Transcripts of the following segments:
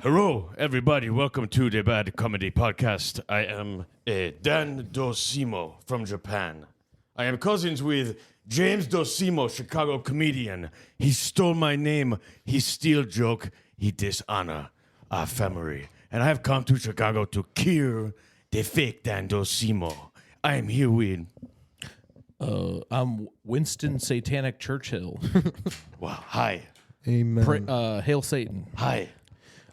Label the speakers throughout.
Speaker 1: Hello, everybody. Welcome to the Bad Comedy Podcast. I am Dan Dosimo from Japan. I am cousins with James Dosimo, Chicago comedian. He stole my name. He steal joke. He dishonor our family. And I have come to Chicago to kill the fake Dan Dosimo. I am here with...
Speaker 2: I'm Winston Satanic Churchill.
Speaker 1: Wow. Hi.
Speaker 3: Amen.
Speaker 2: Hail Satan.
Speaker 1: Hi.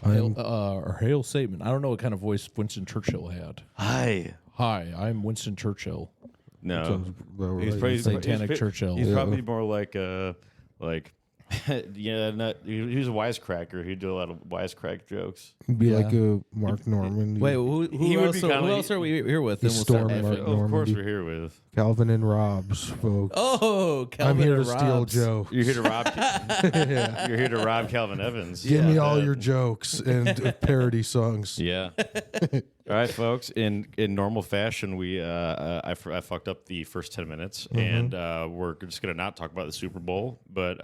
Speaker 2: Or Hail Satan. I don't know what kind of voice Winston Churchill had.
Speaker 1: Hi.
Speaker 2: Hi, I'm Winston Churchill.
Speaker 1: No.
Speaker 3: Sounds about right.
Speaker 1: He's probably
Speaker 2: Satanic Churchill.
Speaker 1: He's
Speaker 2: Yeah.
Speaker 1: probably more like yeah, he was a wisecracker. He'd do a lot of wisecrack jokes.
Speaker 3: Be like a Mark Norman.
Speaker 2: Wait, who else are we here with?
Speaker 3: He's
Speaker 2: Then we'll start
Speaker 3: Storm
Speaker 2: after.
Speaker 3: Mark.
Speaker 1: Oh, of course
Speaker 3: Normandy.
Speaker 1: we're here with.
Speaker 3: Calvin and Rob's, folks.
Speaker 2: Oh, Calvin
Speaker 3: I'm here to
Speaker 2: and
Speaker 3: steal
Speaker 2: Rob's.
Speaker 3: jokes.
Speaker 1: You're here to rob. You're here to rob Calvin Evans.
Speaker 3: Give me all
Speaker 1: bet.
Speaker 3: your jokes and parody songs.
Speaker 1: Yeah. All right, folks. In normal fashion, I fucked up the first 10 minutes, and we're just gonna not talk about the Super Bowl, but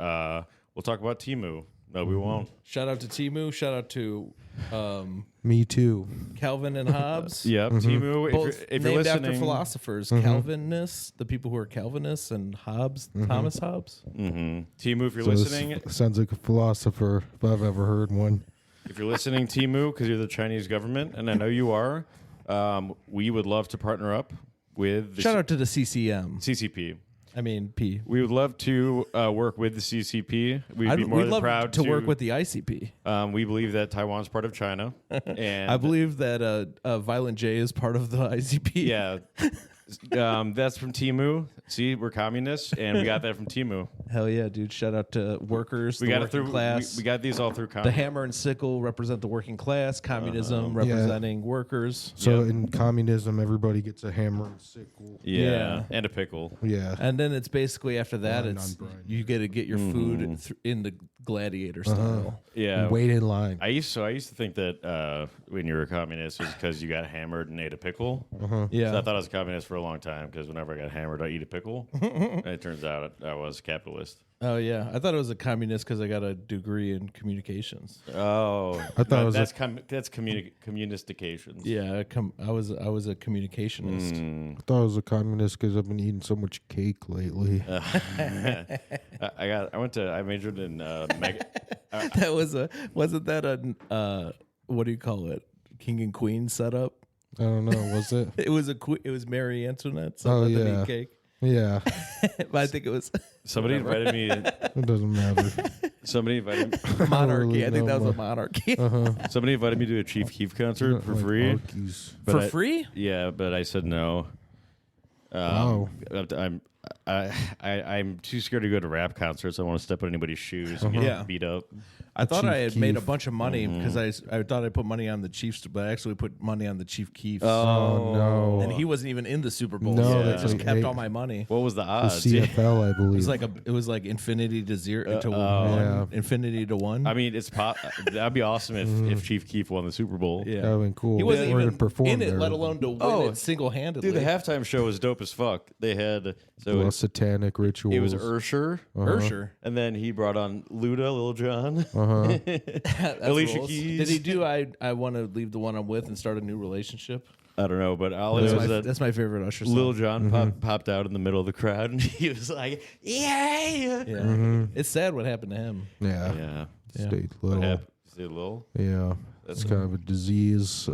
Speaker 1: we'll talk about Temu. No, we won't.
Speaker 2: Shout out to Temu. Shout out to
Speaker 3: Me too.
Speaker 2: Calvin and Hobbes.
Speaker 1: Yep, Temu.
Speaker 2: Both
Speaker 1: If you're
Speaker 2: named
Speaker 1: listening,
Speaker 2: after philosophers. Calvinists, the people who are Calvinists, and Hobbes, Thomas Hobbes.
Speaker 1: Temu, if you're
Speaker 3: So this
Speaker 1: listening,
Speaker 3: sounds like a philosopher if I've ever heard one.
Speaker 1: if you're listening, Temu, because you're the Chinese government, and I know you are, we would love to partner up with the
Speaker 2: Shout out to the CCM.
Speaker 1: CCP.
Speaker 2: I mean, P.
Speaker 1: We would love to work with the CCP. We'd be more
Speaker 2: We'd
Speaker 1: than
Speaker 2: love
Speaker 1: proud
Speaker 2: to work with the ICP.
Speaker 1: We believe that Taiwan's part of China, and
Speaker 2: I believe that Violent J is part of the ICP.
Speaker 1: yeah, that's from Temu. See, we're communists, and we got that from Temu.
Speaker 2: Hell yeah, dude. Shout out to workers,
Speaker 1: We
Speaker 2: the
Speaker 1: got it
Speaker 2: working
Speaker 1: through.
Speaker 2: class.
Speaker 1: We got these all through
Speaker 2: The
Speaker 1: communism.
Speaker 2: Hammer and Sickle represent the working class. Communism representing workers.
Speaker 3: So
Speaker 1: Yep.
Speaker 3: in communism, everybody gets a hammer and sickle.
Speaker 1: Yeah, and a pickle.
Speaker 3: Yeah.
Speaker 2: And then it's basically after that,
Speaker 3: Line
Speaker 2: it's
Speaker 3: on Brian.
Speaker 2: you get to get your food in the gladiator style.
Speaker 1: Yeah.
Speaker 3: Wait in line.
Speaker 1: I used to think that when you were a communist it was because you got hammered and ate a pickle.
Speaker 2: Yeah.
Speaker 1: So I thought I was a communist for a long time because whenever I got hammered, I eat a pickle. And it turns out I was a capitalist.
Speaker 2: Oh yeah, I thought it was a communist because I got a degree in communications.
Speaker 1: Oh,
Speaker 3: I thought it was
Speaker 1: that's communistications.
Speaker 2: Yeah, I was a communicationist.
Speaker 3: I thought I was a communist because I've been eating so much cake lately.
Speaker 1: I majored in
Speaker 2: That wasn't that a what do you call it? King and Queen setup.
Speaker 3: I don't know. Was it?
Speaker 2: It was Marie Antoinette. So
Speaker 3: Oh,
Speaker 2: let them
Speaker 3: yeah.
Speaker 2: eat cake.
Speaker 3: Yeah.
Speaker 2: But I think it was
Speaker 1: somebody invited me.
Speaker 3: It doesn't matter.
Speaker 1: Somebody invited me.
Speaker 2: monarchy.
Speaker 3: really
Speaker 2: I think that
Speaker 3: know
Speaker 2: was a monarchy.
Speaker 1: Somebody invited me to a Chief Keef concert for
Speaker 3: Like
Speaker 1: free.
Speaker 3: monkeys.
Speaker 1: But
Speaker 2: For
Speaker 1: I-
Speaker 2: free?
Speaker 1: Yeah, but I said no.
Speaker 3: Wow.
Speaker 1: I'm too scared to go to rap concerts. I don't want to step on anybody's shoes and get
Speaker 2: Yeah.
Speaker 1: beat up.
Speaker 2: I thought
Speaker 3: Chief
Speaker 2: I had made a
Speaker 3: Keef.
Speaker 2: bunch of money because I thought I put money on the Chiefs, but I actually put money on the Chief Keefs.
Speaker 3: Oh, no.
Speaker 2: And he wasn't even in the Super Bowl.
Speaker 3: No,
Speaker 2: so I
Speaker 1: that's
Speaker 2: just
Speaker 3: like
Speaker 2: kept
Speaker 3: eight.
Speaker 2: all my money.
Speaker 1: What was the
Speaker 3: The
Speaker 1: odds?
Speaker 3: CFL, I believe.
Speaker 2: It was like infinity to zero to
Speaker 3: Yeah.
Speaker 2: one, infinity to one.
Speaker 1: I mean, that'd be awesome if Chief Keef won the Super Bowl.
Speaker 2: yeah,
Speaker 3: That would been cool.
Speaker 2: he wasn't
Speaker 3: Or to
Speaker 2: even
Speaker 3: perform
Speaker 2: in it,
Speaker 3: there.
Speaker 2: let alone to win it single handedly.
Speaker 1: Dude, the halftime show was dope as fuck. They had
Speaker 3: Well, satanic rituals.
Speaker 1: it was Ursher,
Speaker 2: Ursher.
Speaker 1: and then he brought on Luda, Lil Jon.
Speaker 2: That's
Speaker 1: Alicia
Speaker 2: rules.
Speaker 1: Keys.
Speaker 2: Did he do? I want to leave the one I'm with and start a new relationship.
Speaker 1: I don't know, but all I know is that
Speaker 2: That's my favorite Usher song.
Speaker 1: Lil Jon popped out in the middle of the crowd, and he was like, "Yay!"
Speaker 2: Yeah, it's sad what happened to him.
Speaker 3: Yeah.
Speaker 1: Yeah.
Speaker 3: Stayed
Speaker 1: What
Speaker 3: little.
Speaker 1: happened? Is it Lil?
Speaker 3: Yeah. It's kind of a disease.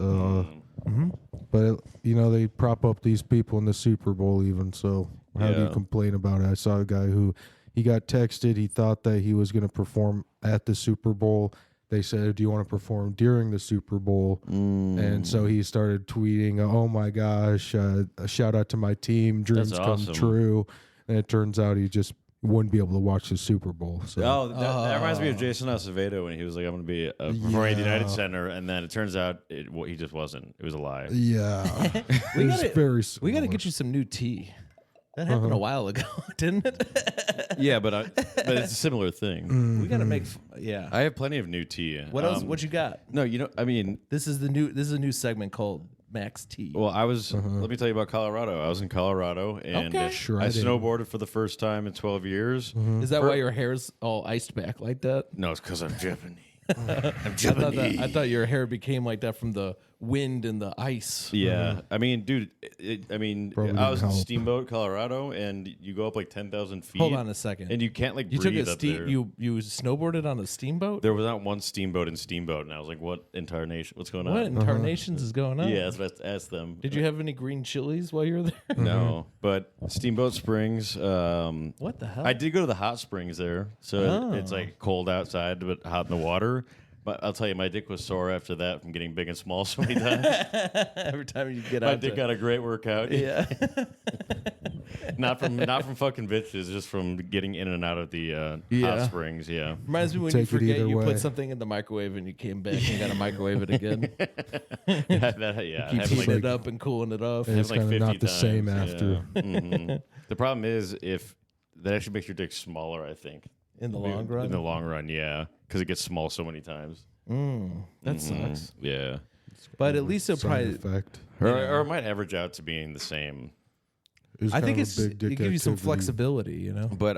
Speaker 3: But, they prop up these people in the Super Bowl even. So how do you
Speaker 1: Yeah.
Speaker 3: complain about it? I saw a guy who he got texted. He thought that he was going to perform at the Super Bowl. They said, do you want to perform during the Super Bowl? And so he started tweeting, oh, my gosh, a shout out to my team. Dreams
Speaker 1: That's
Speaker 3: come
Speaker 1: awesome.
Speaker 3: true. And it turns out he just wouldn't be able to watch the Super Bowl. So.
Speaker 1: Oh, that reminds me of Jason Acevedo when he was like, "I'm going to be performing at the United Center," and then it turns out he just wasn't. It was a lie.
Speaker 3: Yeah.
Speaker 2: We
Speaker 3: It was
Speaker 2: gotta-
Speaker 3: very
Speaker 2: We got to
Speaker 3: similar.
Speaker 2: get you some new tea. That happened a while ago, didn't it?
Speaker 1: Yeah, but it's a similar thing.
Speaker 2: We got to make. Yeah.
Speaker 1: I have plenty of new tea.
Speaker 2: What else? What you got?
Speaker 1: No, I mean,
Speaker 2: This is a new segment called Max T.
Speaker 1: well, I was. Let me tell you about Colorado. I was in Colorado, and
Speaker 2: Okay.
Speaker 3: Sure,
Speaker 1: I
Speaker 3: I did.
Speaker 1: snowboarded for the first time in 12 years.
Speaker 2: Is that why your hair's all iced back like that?
Speaker 1: No, it's because I'm Japanese.
Speaker 2: I thought your hair became like that from the wind and the ice.
Speaker 1: Yeah, I mean, dude.
Speaker 3: Probably
Speaker 1: I was in
Speaker 3: didn't help.
Speaker 1: Steamboat, Colorado, and you go up like 10,000 feet.
Speaker 2: Hold on a second.
Speaker 1: And you can't like
Speaker 2: You
Speaker 1: breathe
Speaker 2: took a
Speaker 1: up there.
Speaker 2: steam. You snowboarded on a steamboat.
Speaker 1: There was not one steamboat in Steamboat, and I was like, "What entire nation? What's going
Speaker 2: What
Speaker 1: on?"
Speaker 2: in tarnations is going on?
Speaker 1: Yeah, that's what I asked them.
Speaker 2: Did you have any green chilies while you were there?
Speaker 1: No, but Steamboat Springs.
Speaker 2: What the hell?
Speaker 1: I did go to the hot springs there, so it's like cold outside but hot in the water. But I'll tell you, my dick was sore after that from getting big and small so many times.
Speaker 2: Every time you get
Speaker 1: My
Speaker 2: out
Speaker 1: dick got a great workout.
Speaker 2: Yeah.
Speaker 1: not from fucking bitches, just from getting in and out of the
Speaker 2: Yeah.
Speaker 1: hot springs. Yeah.
Speaker 2: Reminds me when
Speaker 3: Take
Speaker 2: you
Speaker 3: it
Speaker 2: forget
Speaker 3: either
Speaker 2: you
Speaker 3: way.
Speaker 2: put something in the microwave and you came back and you got to microwave it again.
Speaker 1: Yeah.
Speaker 2: Keep
Speaker 1: Having
Speaker 2: heating
Speaker 1: like,
Speaker 2: it up and cooling it off.
Speaker 3: Yeah. It's
Speaker 1: having like
Speaker 3: kinda
Speaker 1: 50
Speaker 3: not the
Speaker 1: times.
Speaker 3: same
Speaker 1: Yeah.
Speaker 3: after.
Speaker 1: Mhm. The problem is if that actually makes your dick smaller, I think.
Speaker 2: In the long run?
Speaker 1: In the long run, yeah. Because it gets small so many times.
Speaker 2: That sucks.
Speaker 1: Yeah.
Speaker 2: But at least it'll
Speaker 3: Side
Speaker 2: probably.
Speaker 3: effect.
Speaker 1: Or it might average out to being the same.
Speaker 3: It was
Speaker 2: I think
Speaker 3: kind of
Speaker 2: it's
Speaker 3: a
Speaker 2: it
Speaker 3: big dick
Speaker 2: gives you some
Speaker 3: activity.
Speaker 2: flexibility, you know.
Speaker 1: But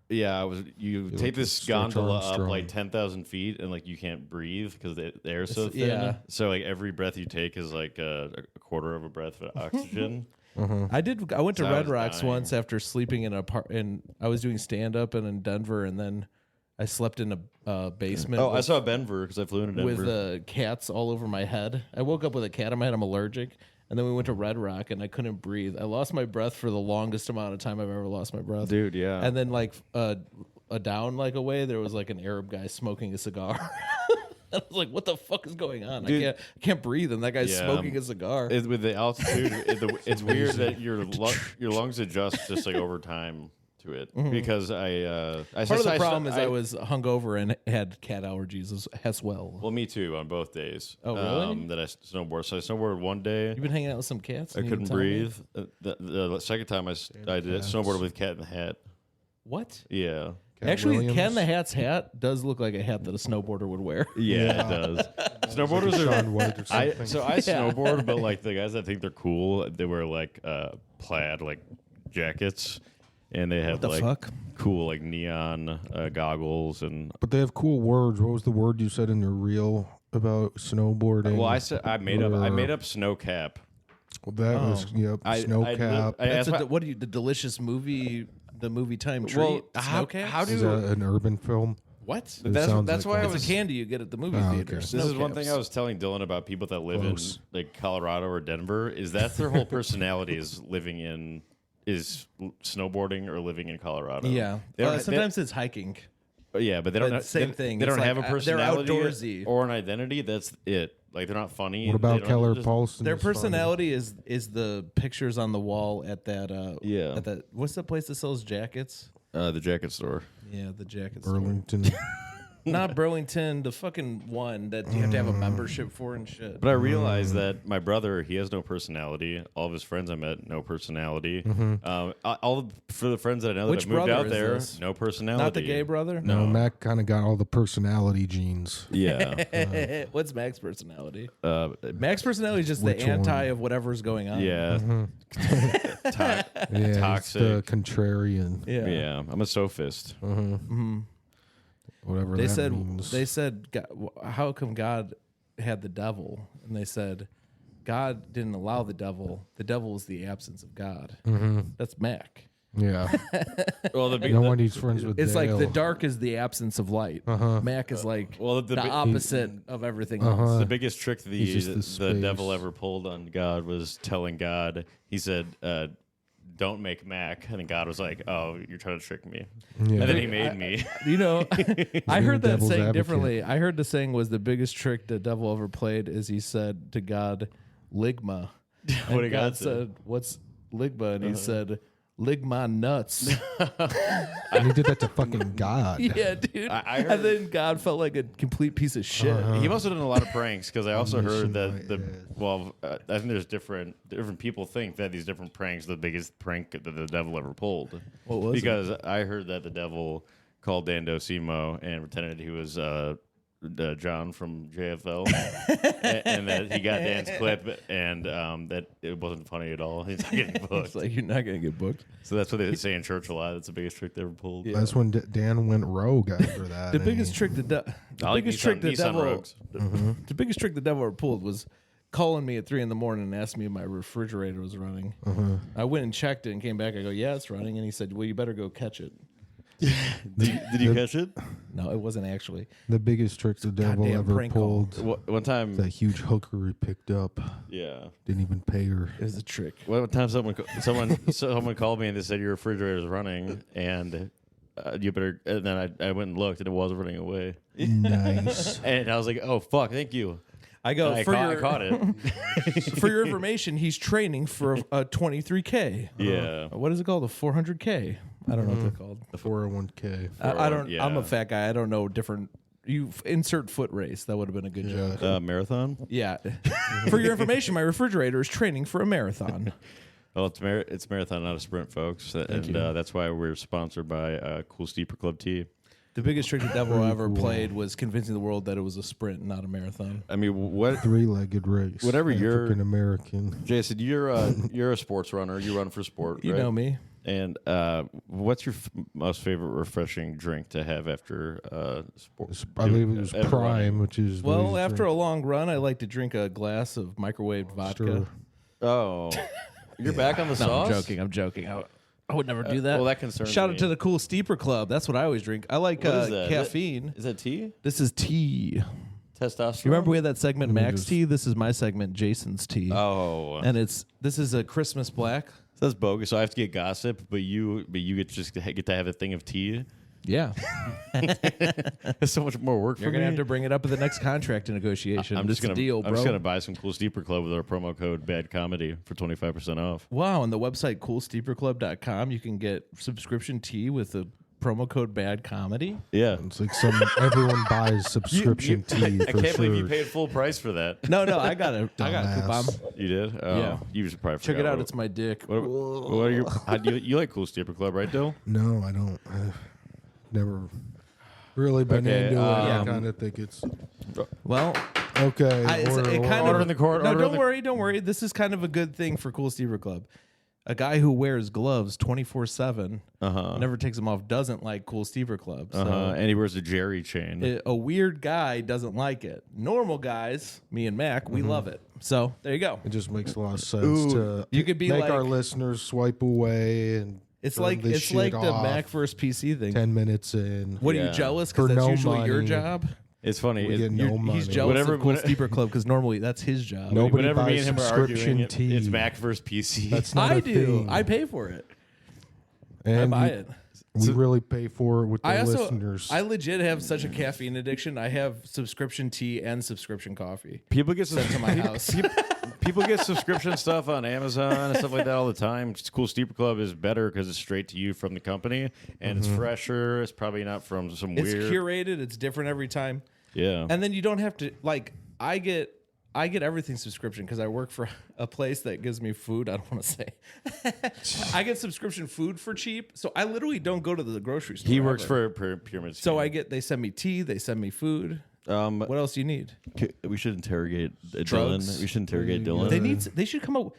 Speaker 1: yeah, you take
Speaker 3: like
Speaker 1: this
Speaker 3: stretch
Speaker 1: gondola up
Speaker 3: Armstrong.
Speaker 1: like 10,000 feet and like you can't breathe because the air's so
Speaker 2: It's-
Speaker 1: thin.
Speaker 2: yeah.
Speaker 1: So like every breath you take is like a quarter of a breath of oxygen.
Speaker 2: I went to
Speaker 1: So I
Speaker 2: Red
Speaker 1: was
Speaker 2: Rocks
Speaker 1: dying.
Speaker 2: once after sleeping in and I was doing stand up and in Denver, and then I slept in a basement.
Speaker 1: Oh, I saw Denver because I flew into Denver.
Speaker 2: with cats all over my head. I woke up with a cat on my head. I'm allergic. And then we went to Red Rock, and I couldn't breathe. I lost my breath for the longest amount of time I've ever lost my breath.
Speaker 1: Dude, yeah.
Speaker 2: And then like down like away, there was like an Arab guy smoking a cigar. I was like, "What the fuck is going on?
Speaker 1: Dude.
Speaker 2: I can't breathe." And that guy's
Speaker 1: Yeah.
Speaker 2: smoking a cigar.
Speaker 1: With the altitude, it's weird that your lungs adjust just like over time to it. Because
Speaker 2: Part of the problem is I was hungover and had cat allergies as well.
Speaker 1: Well, me too on both days.
Speaker 2: Oh, really?
Speaker 1: That I snowboard. So I snowboarded one day.
Speaker 2: You've been hanging out with some cats.
Speaker 1: I
Speaker 2: and you
Speaker 1: couldn't
Speaker 2: didn't tell me?
Speaker 1: breathe. The second time I did it, snowboarded with Cat in the Hat.
Speaker 2: What?
Speaker 1: Yeah.
Speaker 3: Cat
Speaker 2: Actually,
Speaker 3: Williams.
Speaker 2: Ken the Hat's hat does look like a hat that a snowboarder would wear.
Speaker 1: Yeah, it does. Snowboarders are.
Speaker 3: Shaun White or something.
Speaker 1: I snowboard, but like the guys that think they're cool, they wear like plaid like jackets, and they have
Speaker 2: the
Speaker 1: like
Speaker 2: fuck?
Speaker 1: cool like neon goggles and.
Speaker 3: But they have cool words. What was the word you said in your reel about snowboarding?
Speaker 1: Well, I made up snow cap.
Speaker 3: Well, that was snow cap.
Speaker 2: That's the delicious movie, the movie time treat.
Speaker 1: Well,
Speaker 2: Snow Caps?
Speaker 1: how
Speaker 3: Is
Speaker 1: do
Speaker 3: that an urban film?
Speaker 2: What?
Speaker 1: that's why I
Speaker 2: It's
Speaker 1: was.
Speaker 2: a candy you get at the movie
Speaker 3: Oh,
Speaker 2: theater.
Speaker 3: okay.
Speaker 1: This is one thing I was telling Dylan about people that live
Speaker 3: Close.
Speaker 1: in like Colorado or Denver is that's their whole personality is snowboarding or living in Colorado.
Speaker 2: Yeah.
Speaker 1: They don't-
Speaker 2: Sometimes it's hiking.
Speaker 1: yeah, but they don't.
Speaker 2: But same thing.
Speaker 1: They
Speaker 2: It's
Speaker 1: don't have a
Speaker 2: like, they're
Speaker 1: personality
Speaker 2: outdoorsy.
Speaker 1: or an identity. That's it. Like they're not funny.
Speaker 3: What
Speaker 1: They
Speaker 3: about
Speaker 1: don't-
Speaker 3: Keller
Speaker 1: just-
Speaker 3: Paulson?
Speaker 2: Their personality is the pictures on the wall at that
Speaker 1: Yeah.
Speaker 2: at that what's the place that sells jackets?
Speaker 1: The jacket store.
Speaker 2: Yeah, the jacket store.
Speaker 3: Burlington.
Speaker 2: Not Burlington, the fucking one that you have to have a membership for and shit.
Speaker 1: But I realized that my brother, he has no personality. All of his friends I met, no personality. For the friends that I know
Speaker 2: Which
Speaker 1: that moved
Speaker 2: brother
Speaker 1: out
Speaker 2: is
Speaker 1: there,
Speaker 2: this?
Speaker 1: no personality.
Speaker 2: Not the gay brother?
Speaker 3: No, Mac kind of got all the personality genes.
Speaker 1: Yeah.
Speaker 2: What's Mac's personality?
Speaker 1: uh,
Speaker 2: Mac's personality is just the
Speaker 3: Which one?
Speaker 2: anti of whatever's going on.
Speaker 1: yeah.
Speaker 3: Yeah, it's
Speaker 1: Toxic.
Speaker 3: the contrarian.
Speaker 1: Yeah. I'm a sophist.
Speaker 3: Whatever
Speaker 2: They
Speaker 3: that
Speaker 2: said
Speaker 3: means.
Speaker 2: how come God had the devil? And they said God didn't allow the devil. The devil is the absence of God. That's Mac.
Speaker 3: Yeah.
Speaker 1: Well, the big,
Speaker 3: No one he's friends with
Speaker 2: It's like
Speaker 3: Dale.
Speaker 2: the dark is the absence of light. Mac is like
Speaker 1: well,
Speaker 2: the
Speaker 1: the bi-
Speaker 2: opposite of everything else.
Speaker 1: the biggest trick
Speaker 3: He's
Speaker 1: the
Speaker 3: just the
Speaker 1: devil
Speaker 3: space.
Speaker 1: ever pulled on God was telling God, he said, don't make Mac. And then God was like, oh, you're trying to trick me.
Speaker 3: Yeah.
Speaker 1: And then he made me.
Speaker 2: You know, I heard that
Speaker 3: devil's
Speaker 2: saying
Speaker 3: advocate.
Speaker 2: differently. I heard the saying was the biggest trick the devil ever played is he said to God, Ligma.
Speaker 1: What
Speaker 2: And
Speaker 1: did God say?
Speaker 2: said, what's Ligma? And he said, Ligma nuts.
Speaker 3: And he did that to fucking God.
Speaker 2: Yeah, dude.
Speaker 1: I heard-
Speaker 2: and then God felt like a complete piece of shit.
Speaker 1: He must have done a lot of pranks because I also heard that
Speaker 3: Omniscient,
Speaker 1: I think there's different people think that these different pranks are the biggest prank that the devil ever pulled.
Speaker 2: What was it?
Speaker 1: because I heard that the devil called Dan Docimo and pretended he was John from JFL, and that he got Dan's clip, and that it wasn't funny at all. He's not getting
Speaker 2: It's
Speaker 1: booked.
Speaker 2: like you're not gonna get booked.
Speaker 1: So that's what they say in church a lot. That's the biggest trick they ever pulled.
Speaker 2: Yeah.
Speaker 3: That's when Dan went rogue after that.
Speaker 2: The biggest trick the devil
Speaker 1: Rogues.
Speaker 2: the biggest trick the devil ever pulled was calling me at 3 a.m. and asked me if my refrigerator was running. I went and checked it and came back. I go, yeah, it's running. And he said, well, you better go catch it.
Speaker 1: Did you catch it?
Speaker 2: No, it wasn't actually.
Speaker 3: The biggest trick the devil
Speaker 2: Goddamn
Speaker 3: ever
Speaker 2: prank call.
Speaker 3: pulled.
Speaker 1: One time,
Speaker 3: That huge hooker he picked up.
Speaker 1: yeah.
Speaker 3: Didn't even pay her.
Speaker 2: It was a trick.
Speaker 1: One time, someone called me and they said your refrigerator is running, and you better. And then I went and looked, and it was running away.
Speaker 3: Nice.
Speaker 1: And I was like, "Oh fuck, thank you."
Speaker 2: I go,
Speaker 1: I
Speaker 2: for
Speaker 1: caught it.
Speaker 2: for your information, he's training for a 23K.
Speaker 1: Yeah.
Speaker 2: What is it called? A 400K? I don't know what they're called.
Speaker 3: The 401k.
Speaker 2: I don't.
Speaker 1: Yeah.
Speaker 2: I'm a fat guy. I don't know different. You insert foot race. That would have been a good joke.
Speaker 1: Marathon.
Speaker 2: Yeah. For your information, my refrigerator is training for a marathon.
Speaker 1: Well, it's marathon, not a sprint, folks, and that's why we're sponsored by Cool Steeper Club Tea.
Speaker 2: The biggest trick the devil ever played was convincing the world that it was a sprint, not a marathon.
Speaker 1: I mean, what?
Speaker 3: Three-legged race.
Speaker 1: Whatever you're-
Speaker 3: African American.
Speaker 1: Jason, you're a sports runner. You run for sport,
Speaker 2: You
Speaker 1: right?
Speaker 2: know me.
Speaker 1: And what's your most favorite refreshing drink to have after sport?
Speaker 3: I believe it was
Speaker 1: ever
Speaker 3: Prime,
Speaker 1: running?
Speaker 3: which is
Speaker 2: Well, after a long run, I like to drink a glass of microwaved vodka.
Speaker 1: Oh, you're back on the
Speaker 2: No,
Speaker 1: sauce?
Speaker 2: I'm joking. I would never do that.
Speaker 1: well, that concerns
Speaker 2: Shout
Speaker 1: me.
Speaker 2: out to the Cool Steeper Club. That's what I always drink. I like
Speaker 1: What is that?
Speaker 2: caffeine.
Speaker 1: Is that tea?
Speaker 2: This is tea.
Speaker 1: Testosterone?
Speaker 2: You remember we had that segment
Speaker 3: me
Speaker 2: Max
Speaker 3: just-
Speaker 2: Tea? This is my segment Jason's Tea.
Speaker 1: Oh,
Speaker 2: And this is a Christmas black.
Speaker 1: that's bogus. So I have to get gossip, but you get to have a thing of tea.
Speaker 2: Yeah.
Speaker 1: That's so much more work
Speaker 2: You're
Speaker 1: for
Speaker 2: going
Speaker 1: me.
Speaker 2: to have to bring it up at the next contract negotiation.
Speaker 1: I'm just
Speaker 2: It's a
Speaker 1: gonna
Speaker 2: deal,
Speaker 1: I'm
Speaker 2: bro.
Speaker 1: just gonna buy some Cool Steeper Club with our promo code Bad Comedy for 25% off.
Speaker 2: Wow, on the website coolsteeperclub.com, you can get subscription tea with the promo code Bad Comedy.
Speaker 1: Yeah,
Speaker 3: It's like everyone buys subscription tea
Speaker 1: I
Speaker 3: for
Speaker 1: can't believe you
Speaker 3: sure.
Speaker 1: paid full price for that.
Speaker 2: No, I got a coupon.
Speaker 3: Dumbass.
Speaker 1: You did? Oh,
Speaker 2: Yeah.
Speaker 1: You just probably
Speaker 2: Check it
Speaker 1: forgot
Speaker 2: out.
Speaker 1: what-
Speaker 2: It's my dick.
Speaker 1: What are your? How do you like Cool Steeper Club, right, Dill?
Speaker 3: No, I don't. I've never really been
Speaker 1: Okay,
Speaker 3: into it. I
Speaker 2: yeah.
Speaker 3: kind of think it's
Speaker 2: Well,
Speaker 3: okay.
Speaker 2: it kind
Speaker 1: Order
Speaker 2: of
Speaker 1: in the court,
Speaker 2: No,
Speaker 1: order in
Speaker 2: don't worry. This is kind of a good thing for Cool Steeper Club. A guy who wears gloves 24/7, never takes them off, doesn't like Cool Steeper Club. So
Speaker 1: And he wears a Jerry chain.
Speaker 2: a weird guy doesn't like it. Normal guys, me and Mac, we love it. So there you go.
Speaker 3: it just makes a lot of sense to
Speaker 2: You could be
Speaker 3: make
Speaker 2: like-
Speaker 3: our listeners swipe away and
Speaker 2: It's
Speaker 3: turn
Speaker 2: like
Speaker 3: this shit
Speaker 2: the
Speaker 3: off
Speaker 2: Mac versus PC thing.
Speaker 3: 10 minutes in.
Speaker 2: What are
Speaker 1: Yeah.
Speaker 2: you jealous?
Speaker 3: For
Speaker 2: Because that's
Speaker 3: no
Speaker 2: usually your
Speaker 3: money.
Speaker 2: job.
Speaker 1: It's funny.
Speaker 3: We get
Speaker 2: You're-
Speaker 3: no money.
Speaker 2: He's jealous
Speaker 1: Whatever-
Speaker 2: of Cool
Speaker 1: what-
Speaker 2: Steeper Club because normally that's his job.
Speaker 3: Nobody
Speaker 1: Whenever me
Speaker 3: buys
Speaker 1: and him are arguing,
Speaker 3: subscription tea.
Speaker 1: it's Mac versus PC.
Speaker 3: That's not
Speaker 2: I
Speaker 3: a
Speaker 2: do.
Speaker 3: thing.
Speaker 2: I pay for it.
Speaker 3: and
Speaker 2: I buy
Speaker 3: you-
Speaker 2: it.
Speaker 3: We really pay for it with the
Speaker 2: I also,
Speaker 3: listeners.
Speaker 2: I legit have such a caffeine addiction. I have subscription tea and subscription coffee
Speaker 1: People get
Speaker 2: sent to my house.
Speaker 1: People get subscription stuff on Amazon and stuff like that all the time. Cool Steeper Club is better because it's straight to you from the company and it's fresher. It's probably not from some
Speaker 2: It's
Speaker 1: weird.
Speaker 2: curated. It's different every time.
Speaker 1: Yeah.
Speaker 2: And then you don't have to like. I get everything subscription because I work for a place that gives me food. I don't want to say. I get subscription food for cheap, so I literally don't go to the grocery store.
Speaker 1: he works
Speaker 2: ever.
Speaker 1: for a pyramid scheme.
Speaker 2: So they send me tea. They send me food. What else do you need?
Speaker 1: We should interrogate
Speaker 2: Drugs?
Speaker 1: Dylan. We should interrogate Dylan.
Speaker 2: They should come up with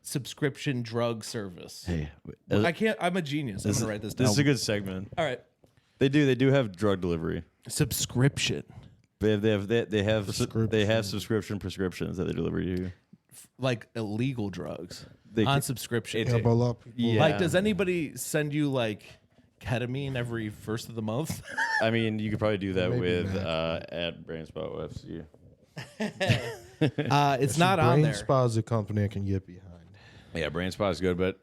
Speaker 2: subscription drug service.
Speaker 1: Hey,
Speaker 2: I can't. I'm a genius. I'm gonna write this down.
Speaker 1: This is a good segment.
Speaker 2: All right.
Speaker 1: They do have drug delivery.
Speaker 2: Subscription,
Speaker 1: They have subscription prescriptions that they deliver to you.
Speaker 2: like illegal drugs
Speaker 1: They
Speaker 2: on
Speaker 1: could-
Speaker 2: subscription.
Speaker 3: Yeah, but a lot of people-
Speaker 1: Yeah.
Speaker 2: Like, does anybody send you like ketamine every first of the month?
Speaker 1: I mean, you could probably do that
Speaker 3: Maybe
Speaker 1: with
Speaker 3: not.
Speaker 1: at Brainspot UFC.
Speaker 2: It's not on
Speaker 3: Brain
Speaker 2: there.
Speaker 3: Spa is a company I can get behind.
Speaker 1: Yeah, Brainspot is good, but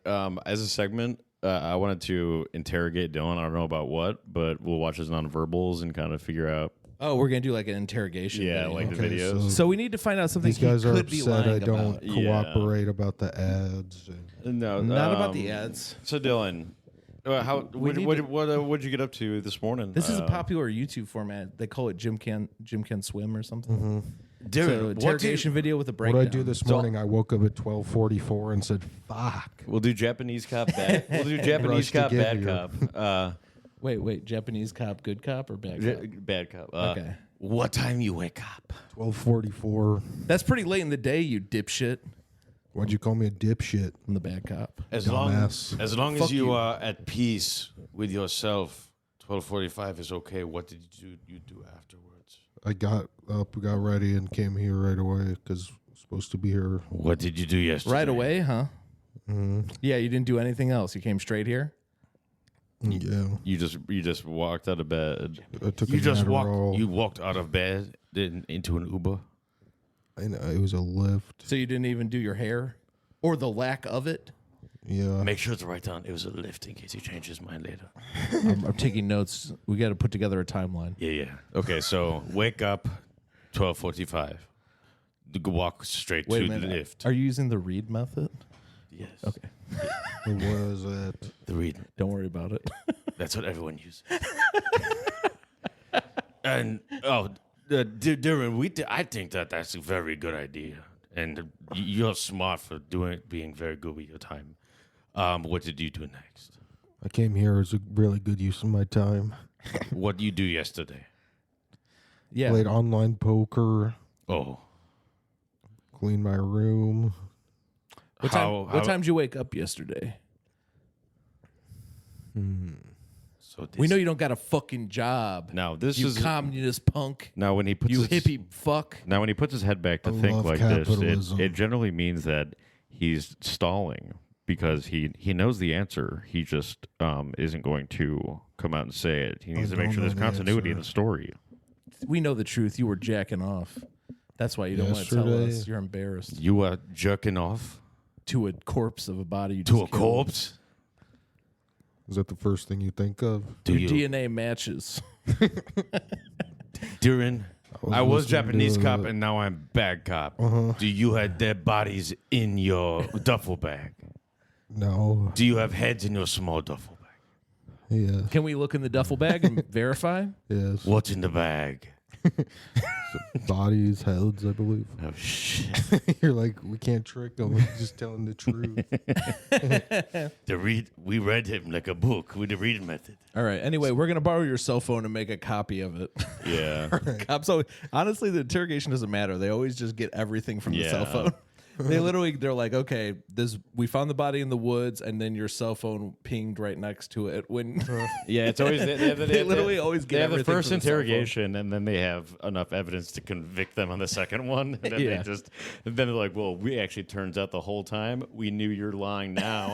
Speaker 1: as a segment, I wanted to interrogate Dylan. I don't know about what, but we'll watch his nonverbals and kind of figure out.
Speaker 2: Oh, we're gonna do like an interrogation.
Speaker 1: Yeah,
Speaker 2: video.
Speaker 1: like the
Speaker 3: Okay,
Speaker 1: videos.
Speaker 2: So we need to find out something
Speaker 3: These guys
Speaker 2: he
Speaker 3: are
Speaker 2: could be
Speaker 3: upset I
Speaker 2: lying
Speaker 3: don't
Speaker 2: about.
Speaker 1: Yeah.
Speaker 3: cooperate about the ads.
Speaker 1: No,
Speaker 2: Not about the ads.
Speaker 1: So Dylan, what'd you get up to this morning?
Speaker 2: This is a popular YouTube format. They call it Jim Can Swim or something.
Speaker 1: dude.
Speaker 2: So interrogation video with a
Speaker 3: What
Speaker 2: breakdown.
Speaker 3: I do this morning, I woke up at 12:44 and said, "Fuck."
Speaker 1: We'll do Japanese cop bad. We'll do Japanese
Speaker 3: Rush to
Speaker 1: cop
Speaker 3: get
Speaker 1: bad
Speaker 3: here.
Speaker 1: cop.
Speaker 2: Wait, Japanese cop, good cop, or bad cop?
Speaker 1: Bad cop.
Speaker 2: Okay.
Speaker 1: What time you wake up?
Speaker 3: 12:44.
Speaker 2: That's pretty late in the day, you dipshit.
Speaker 3: Why'd you call me a dipshit?
Speaker 2: I'm the bad cop.
Speaker 1: As long
Speaker 3: Dumbass.
Speaker 1: as you are at peace with yourself, 12:45 is okay. What did you do afterwards?
Speaker 3: I got up, got ready, and came here right away because I'm supposed to be here.
Speaker 1: What did you do yesterday?
Speaker 2: Right away, huh?
Speaker 3: Mm-hmm.
Speaker 2: Yeah, you didn't do anything else. You came straight here.
Speaker 3: Yeah.
Speaker 4: You just walked out of bed.
Speaker 3: I took
Speaker 1: You
Speaker 3: an
Speaker 1: just
Speaker 3: Adderall.
Speaker 1: walked out of bed into an Uber.
Speaker 3: I know, it was a lift.
Speaker 2: So you didn't even do your hair or the lack of it.
Speaker 3: Yeah.
Speaker 1: Make sure to write down it was a lift in case he changes his mind later.
Speaker 2: I'm taking notes. We got to put together a timeline.
Speaker 1: Yeah. Okay, so wake up, 12:45. Walk straight
Speaker 2: Wait
Speaker 1: to
Speaker 2: a
Speaker 1: the
Speaker 2: minute.
Speaker 1: lift.
Speaker 2: Are you using the read method?
Speaker 1: Yes.
Speaker 2: Okay.
Speaker 3: It was at.
Speaker 1: The read.
Speaker 2: Don't worry about it.
Speaker 1: That's what everyone uses. And Darren, I think that's a very good idea, and you're smart for being very good with your time. What did you do next?
Speaker 3: I came here as a really good use of my time.
Speaker 1: What did you do yesterday?
Speaker 2: Yeah.
Speaker 3: Played online poker,
Speaker 1: Oh,
Speaker 3: cleaned my room.
Speaker 2: What time did you wake up yesterday?
Speaker 1: So
Speaker 2: We know you don't got a fucking job.
Speaker 4: Now this
Speaker 2: You
Speaker 4: is
Speaker 2: communist punk.
Speaker 4: now when he puts
Speaker 2: You
Speaker 4: his,
Speaker 2: hippie fuck.
Speaker 4: Now when he puts his head back to
Speaker 3: I
Speaker 4: think
Speaker 3: love
Speaker 4: like this,
Speaker 3: capitalism.
Speaker 4: it generally means that he's stalling because he knows the answer. He just isn't going to come out and say it. He needs to make
Speaker 3: don't
Speaker 4: sure there's
Speaker 3: know the
Speaker 4: continuity in
Speaker 3: answer.
Speaker 4: the story.
Speaker 2: We know the truth. You were jacking off. That's why you don't want to tell
Speaker 3: Yesterday.
Speaker 2: us. You're embarrassed.
Speaker 1: You are jerking off
Speaker 2: To a corpse of a body you
Speaker 1: to
Speaker 2: just
Speaker 1: a
Speaker 2: killed.
Speaker 1: corpse?
Speaker 3: Is that the first thing you think of?
Speaker 1: Do
Speaker 2: Your
Speaker 1: you,
Speaker 2: DNA matches.
Speaker 1: Darren? I was
Speaker 3: listening
Speaker 1: Japanese
Speaker 3: to,
Speaker 1: cop, and now I'm bad cop. Do you have dead bodies in your duffel bag?
Speaker 3: No.
Speaker 1: Do you have heads in your small duffel bag?
Speaker 3: Yeah.
Speaker 2: Can we look in the duffel bag and verify?
Speaker 3: Yes.
Speaker 1: What's in the bag?
Speaker 3: Bodies, heads, I believe.
Speaker 1: Oh shit!
Speaker 3: You're like, we can't trick them. We're just telling the truth.
Speaker 1: We read him like a book with the reading method.
Speaker 2: All right. Anyway, we're gonna borrow your cell phone and make a copy of it.
Speaker 4: Yeah.
Speaker 2: Cops always, honestly, the interrogation doesn't matter. They always just get everything from the cell
Speaker 4: Yeah.
Speaker 2: phone. They're like, okay, we found the body in the woods, and then your cell phone pinged right next to it. When
Speaker 4: Yeah, it's always
Speaker 2: They literally always get
Speaker 4: they have the
Speaker 2: everything
Speaker 4: first
Speaker 2: from the cell phone.
Speaker 4: interrogation, and then they have enough evidence to convict them on the second one. And then
Speaker 2: Yeah.
Speaker 4: then they're like, "Well, we actually turns out the whole time we knew you're lying now."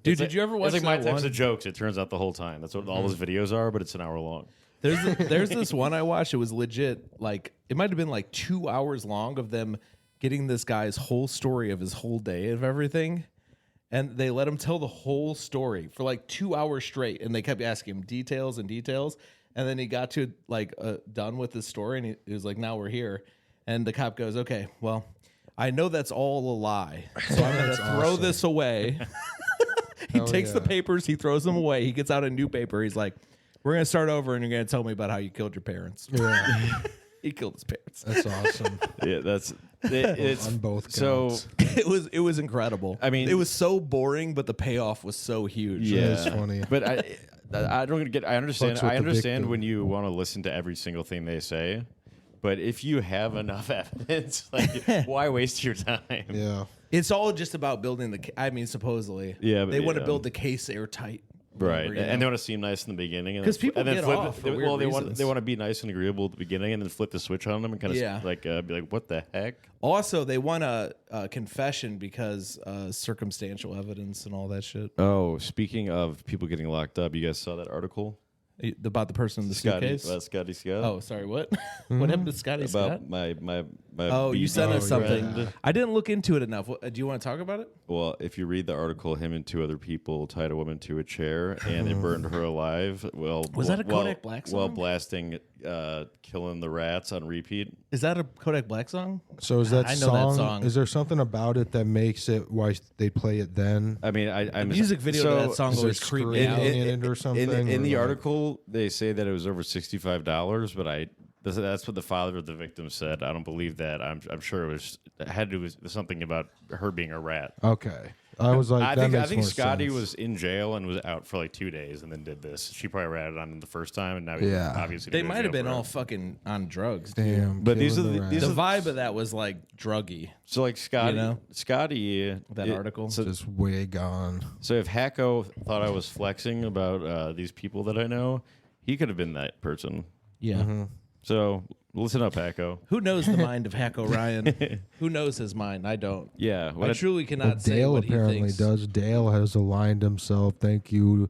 Speaker 2: dude, did you ever watch
Speaker 4: It's like my
Speaker 2: that
Speaker 4: types
Speaker 2: one?
Speaker 4: of jokes. It turns out the whole time. That's what all those videos are, but it's an hour long.
Speaker 2: There's this one I watched. It was legit. Like it might have been like 2 hours long of them getting this guy's whole story of his whole day of everything, and they let him tell the whole story for like 2 hours straight, and they kept asking him details and details, and then he got to like done with his story, and he was like, "Now we're here," and the cop goes, "Okay, well, I know that's all a lie, so I'm gonna throw this away." He takes the papers, he throws them away, he gets out a new paper. He's like, "We're gonna start over, and you're gonna tell me about how you killed your parents."
Speaker 3: Yeah.
Speaker 2: He killed his parents.
Speaker 3: That's awesome.
Speaker 4: Yeah, it's
Speaker 3: On both
Speaker 4: so.
Speaker 3: counts.
Speaker 2: It was incredible.
Speaker 4: I mean-
Speaker 2: it was so boring, but the payoff was so huge.
Speaker 4: Yeah,
Speaker 3: It's funny.
Speaker 4: But I don't get. I understand.
Speaker 3: Fucks with
Speaker 4: I
Speaker 3: the
Speaker 4: understand
Speaker 3: victim.
Speaker 4: when you want to listen to every single thing they say, but if you have enough evidence, like why waste your time?
Speaker 3: Yeah.
Speaker 2: It's all just about building I mean, supposedly.
Speaker 4: Yeah, but
Speaker 2: they want to
Speaker 4: yeah.
Speaker 2: build the case airtight.
Speaker 4: Right,
Speaker 2: Whatever, you
Speaker 4: and
Speaker 2: know?
Speaker 4: they want to seem nice in the beginning, and
Speaker 2: 'Cause
Speaker 4: then
Speaker 2: people
Speaker 4: and then
Speaker 2: get
Speaker 4: flip
Speaker 2: off
Speaker 4: it.
Speaker 2: for weird
Speaker 4: Well, they
Speaker 2: reasons.
Speaker 4: want to be nice and agreeable at the beginning, and then flip the switch on them and kind of
Speaker 2: Yeah.
Speaker 4: be like, what the heck?
Speaker 2: Also, they want a confession because circumstantial evidence and all that shit.
Speaker 4: Oh, speaking of people getting locked up, you guys saw that article?
Speaker 2: About the person in the suitcase.
Speaker 4: Scotty Scott.
Speaker 2: Oh, sorry. What? What happened to Scotty Scott?
Speaker 4: about my.
Speaker 2: Oh, you sent us
Speaker 4: BD
Speaker 2: something.
Speaker 4: friend.
Speaker 2: I didn't look into it enough. Do you want to talk about it?
Speaker 4: Well, if you read the article, him and two other people tied a woman to a chair and it burned her alive. Well,
Speaker 2: Was that a Kodak Black
Speaker 4: While
Speaker 2: song?
Speaker 4: blasting, killing the rats on repeat.
Speaker 2: Is that a Kodak Black song?
Speaker 3: So is that
Speaker 2: I know that
Speaker 3: song,
Speaker 2: song.
Speaker 3: is there something about it that makes it why they play it then?
Speaker 4: I mean,
Speaker 2: The music video
Speaker 4: so
Speaker 2: to that song
Speaker 3: Is there
Speaker 2: always creeped me
Speaker 3: screaming
Speaker 2: out.
Speaker 3: in it or something?
Speaker 4: In
Speaker 3: or
Speaker 4: the
Speaker 3: like-
Speaker 4: article, they say that it was over $65, but that's what the father of the victim said. I don't believe that. I'm sure it had to do with something about her being a rat.
Speaker 3: Okay. I was like,
Speaker 4: I think Scotty was in jail and was out for like 2 days and then did this. She probably ratted on him the first time, and now he's obviously
Speaker 2: They might have been all fucking on drugs. Dude.
Speaker 3: Damn.
Speaker 4: But these are
Speaker 3: killing
Speaker 4: the
Speaker 2: The vibe of that was like druggy.
Speaker 4: so like Scotty,
Speaker 2: You know?
Speaker 4: Scotty
Speaker 2: That article.
Speaker 4: So,
Speaker 3: just way gone.
Speaker 4: so if Hacko thought I was flexing about these people that I know, he could have been that person.
Speaker 2: Yeah.
Speaker 4: So listen up, Hacko.
Speaker 2: Who knows the mind of Hack O'Ryan? Who knows his mind? I don't.
Speaker 4: Yeah,
Speaker 2: I truly cannot say
Speaker 3: Dale
Speaker 2: what he
Speaker 3: apparently
Speaker 2: thinks.
Speaker 3: does. Dale has aligned himself. Thank you,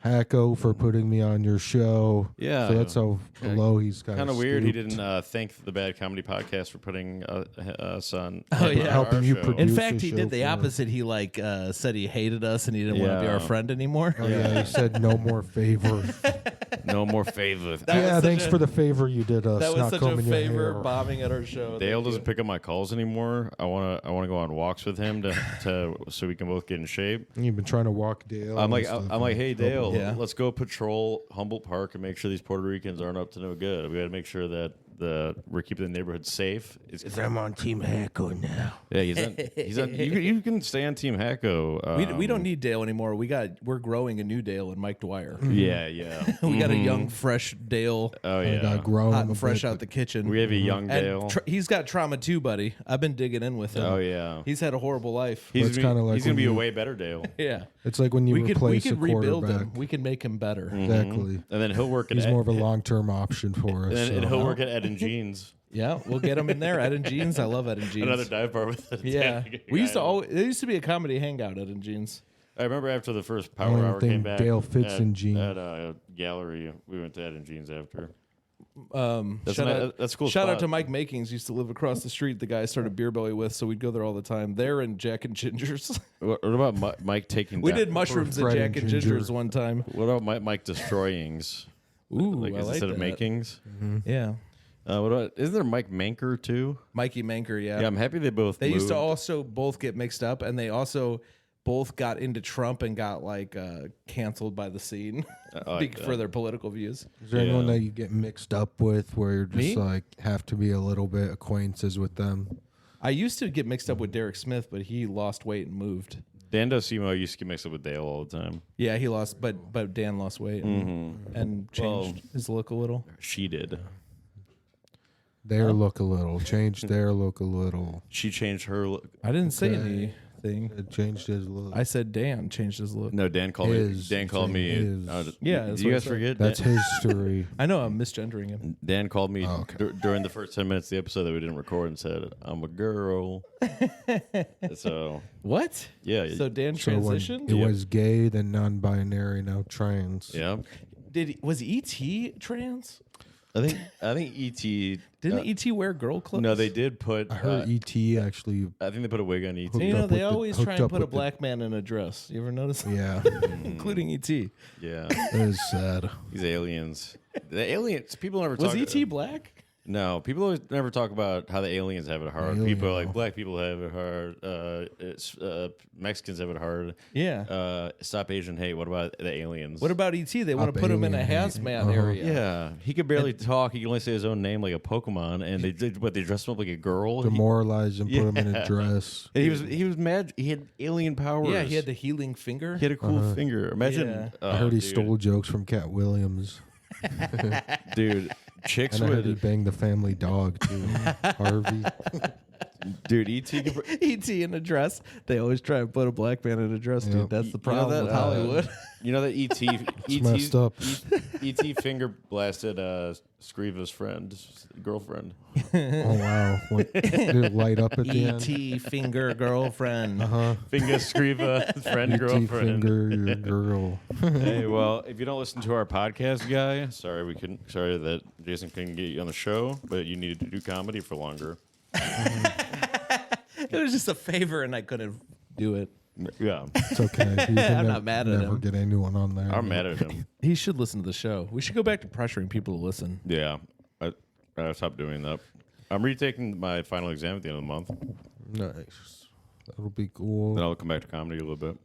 Speaker 3: Hacko, for putting me on your show.
Speaker 4: Yeah.
Speaker 3: So that's how low he's
Speaker 4: Kind of weird. He didn't thank the Bad Comedy Podcast for putting us on.
Speaker 2: Oh, yeah.
Speaker 3: Helping you
Speaker 4: show.
Speaker 3: produce.
Speaker 2: In
Speaker 3: Producer
Speaker 2: fact, he
Speaker 3: show
Speaker 2: did the
Speaker 3: for-
Speaker 2: opposite. He like said he hated us and he didn't want to be
Speaker 4: Yeah.
Speaker 2: our friend anymore.
Speaker 3: Oh, yeah, he said no more favor.
Speaker 4: No more favor.
Speaker 3: Yeah,
Speaker 2: was
Speaker 3: thanks
Speaker 2: such a-
Speaker 3: for the favor you did us.
Speaker 2: That was
Speaker 3: not
Speaker 2: such a
Speaker 3: combing your
Speaker 2: favor
Speaker 3: hair.
Speaker 2: bombing at our show.
Speaker 4: Dale
Speaker 2: Thank
Speaker 4: doesn't
Speaker 2: you.
Speaker 4: pick up my calls anymore. I wanna go on walks with him to so we can both get in shape.
Speaker 3: You've been trying to walk Dale.
Speaker 4: I'm
Speaker 3: and
Speaker 4: like,
Speaker 3: stuff.
Speaker 4: hey Dale,
Speaker 2: Yeah.
Speaker 4: let's go patrol Humboldt Park and make sure these Puerto Ricans aren't up to no good. We got to make sure that we're keeping the neighborhood safe.
Speaker 3: I'm on Team Hacko now.
Speaker 4: Yeah, he's on. You can stay on Team Hacko.
Speaker 2: We don't need Dale anymore. We're growing a new Dale and Mike Dwyer.
Speaker 4: Yeah, yeah.
Speaker 2: We got a young, fresh Dale,
Speaker 4: Oh
Speaker 3: I
Speaker 4: yeah.
Speaker 3: got grown
Speaker 2: hot
Speaker 3: a
Speaker 2: and fresh
Speaker 3: bit,
Speaker 2: out the kitchen.
Speaker 4: We have a young
Speaker 2: and
Speaker 4: Dale.
Speaker 2: he's got trauma too, buddy. I've been digging in with him.
Speaker 4: Oh yeah.
Speaker 2: He's had a horrible life.
Speaker 3: It's
Speaker 4: He's
Speaker 3: kinda like
Speaker 4: he's gonna
Speaker 3: when
Speaker 4: be a
Speaker 3: you-
Speaker 4: way better Dale.
Speaker 2: Yeah,
Speaker 3: It's like when you
Speaker 2: we
Speaker 3: replace
Speaker 2: could
Speaker 3: a
Speaker 2: rebuild
Speaker 3: quarterback.
Speaker 2: him. We can make him better.
Speaker 3: Exactly.
Speaker 4: And then he'll work at
Speaker 3: He's more of a long-term option for us.
Speaker 4: and
Speaker 3: so.
Speaker 4: he'll work at Ed and Jeans.
Speaker 2: Yeah, we'll get him in there. Ed and Jeans. I love Ed and Jeans.
Speaker 4: Another dive bar with a
Speaker 2: Yeah, we used to
Speaker 4: guy.
Speaker 2: always. There used to be a comedy hangout Ed and Jeans.
Speaker 4: I remember after the first
Speaker 3: I don't
Speaker 4: Power
Speaker 3: even
Speaker 4: Hour
Speaker 3: think
Speaker 4: came back.
Speaker 3: Dale fits
Speaker 4: at,
Speaker 3: in jeans.
Speaker 4: At a gallery, we went to Ed and Jeans after. That's
Speaker 2: Shout
Speaker 4: a cool
Speaker 2: Shout out
Speaker 4: spot.
Speaker 2: to Mike Makings. Used to live across the street. The guy I started Beer Belly with, so we'd go there all the time. There and Jack and Ginger's.
Speaker 4: What about Mike taking?
Speaker 2: We
Speaker 4: down-
Speaker 2: did mushrooms at
Speaker 3: Fred
Speaker 2: Jack
Speaker 3: and
Speaker 2: and
Speaker 3: Ginger.
Speaker 2: Ginger's one time.
Speaker 4: What about Mike destroyings?
Speaker 2: Ooh,
Speaker 4: Like
Speaker 2: I like
Speaker 4: instead of
Speaker 2: that.
Speaker 4: makings.
Speaker 2: Yeah,
Speaker 4: What about? Isn't there Mike Manker too?
Speaker 2: Mikey Manker. Yeah,
Speaker 4: Yeah, I'm happy they both.
Speaker 2: they used to
Speaker 4: moved.
Speaker 2: also both get mixed up, and they also both got into Trump and got like canceled by the scene
Speaker 4: I like that.
Speaker 2: for their political views.
Speaker 3: Is there anyone
Speaker 4: Yeah.
Speaker 3: that you get mixed up with where you're just
Speaker 2: Me?
Speaker 3: like have to be a little bit acquaintances with them?
Speaker 2: I used to get mixed up with Derek Smith, but he lost weight and moved.
Speaker 4: Dan Docimo used to get mixed up with Dale all the time.
Speaker 2: Yeah, he lost, but Dan lost weight and changed his look a little.
Speaker 4: She did.
Speaker 3: Their look a little. Changed their look a little.
Speaker 4: She changed her look.
Speaker 2: I didn't say
Speaker 3: Okay.
Speaker 2: anything.
Speaker 3: It changed his look.
Speaker 2: I said Dan changed his look.
Speaker 4: No, Dan called me.
Speaker 3: His.
Speaker 4: Dan called me.
Speaker 3: His.
Speaker 2: Yeah,
Speaker 4: did
Speaker 2: that's
Speaker 4: you
Speaker 2: what I
Speaker 4: guys
Speaker 2: said.
Speaker 4: forget?
Speaker 3: That's
Speaker 4: Dan,
Speaker 3: history.
Speaker 2: I know I'm misgendering him.
Speaker 4: Dan called me
Speaker 3: Oh, okay.
Speaker 4: during the first 10 minutes of the episode that we didn't record and said, "I'm a girl." So
Speaker 2: What?
Speaker 4: yeah,
Speaker 2: So Dan
Speaker 3: So when
Speaker 2: transitioned?
Speaker 3: it was gay, then non-binary, now trans.
Speaker 4: yeah.
Speaker 2: Was E.T. trans?
Speaker 4: I think ET
Speaker 2: Didn't E.T. wear girl clothes?
Speaker 4: No, they did put.
Speaker 3: I heard ET actually.
Speaker 4: I think they put a wig on ET.
Speaker 3: Hooked
Speaker 2: You know,
Speaker 3: up
Speaker 2: they
Speaker 3: with the-
Speaker 2: always try
Speaker 3: hooked
Speaker 2: and
Speaker 3: up
Speaker 2: put a
Speaker 3: with the-
Speaker 2: black man in a dress. You ever notice?
Speaker 3: Yeah,
Speaker 2: Including E.T.
Speaker 4: Yeah,
Speaker 3: it is sad.
Speaker 4: these aliens. The aliens. People never
Speaker 2: Was
Speaker 4: talk.
Speaker 2: E.T. black?
Speaker 4: No, people always never talk about how the aliens have it hard. People are like,
Speaker 3: Alien.
Speaker 4: black people have it hard. Mexicans have it hard.
Speaker 2: Yeah.
Speaker 4: Stop Asian hate. What about the aliens?
Speaker 2: What about E.T.? They want to
Speaker 3: Up
Speaker 2: put him in a
Speaker 3: alien hate.
Speaker 2: hazmat area.
Speaker 4: Yeah, he could barely talk. He can only say his own name like a Pokemon, and they did. But they dressed him up like a girl.
Speaker 3: Demoralized and put him in
Speaker 4: Yeah.
Speaker 3: a dress.
Speaker 4: And he was mad. He had alien powers.
Speaker 2: Yeah, he had the healing finger.
Speaker 4: He had a cool finger. Imagine.
Speaker 2: Yeah.
Speaker 3: I heard he
Speaker 4: dude.
Speaker 3: stole jokes from Cat Williams.
Speaker 4: Dude, chicks
Speaker 3: And I heard he
Speaker 4: would.
Speaker 3: banged the family dog too, Harvey.
Speaker 4: Dude, E.T. could-
Speaker 2: E.T. in a dress. They always try and put a black man in a dress,
Speaker 3: Yep.
Speaker 2: dude. That's the
Speaker 4: You know
Speaker 2: problem
Speaker 4: that,
Speaker 2: with Hollywood.
Speaker 4: You know that E.T.
Speaker 3: messed up.
Speaker 4: E.T. finger blasted Scriva's girlfriend.
Speaker 3: Oh wow! What, did it light up at the end?
Speaker 2: E.T. finger girlfriend.
Speaker 4: Finger Scriva's friend
Speaker 3: ET
Speaker 4: girlfriend.
Speaker 3: finger your girl.
Speaker 4: Hey, well, if you don't listen to our podcast, guy, sorry that Jason couldn't get you on the show, but you needed to do comedy for longer.
Speaker 2: It was just a favor, and I couldn't do it.
Speaker 4: Yeah,
Speaker 3: It's okay. You can
Speaker 2: I'm not mad at
Speaker 3: never
Speaker 2: him.
Speaker 3: get anyone on there.
Speaker 4: I'm mad at him.
Speaker 2: He should listen to the show. We should go back to pressuring people to listen.
Speaker 4: Yeah, I stopped doing that. I'm retaking my final exam at the end of the month.
Speaker 3: Nice. That'll be cool.
Speaker 4: Then I'll come back to comedy a little bit.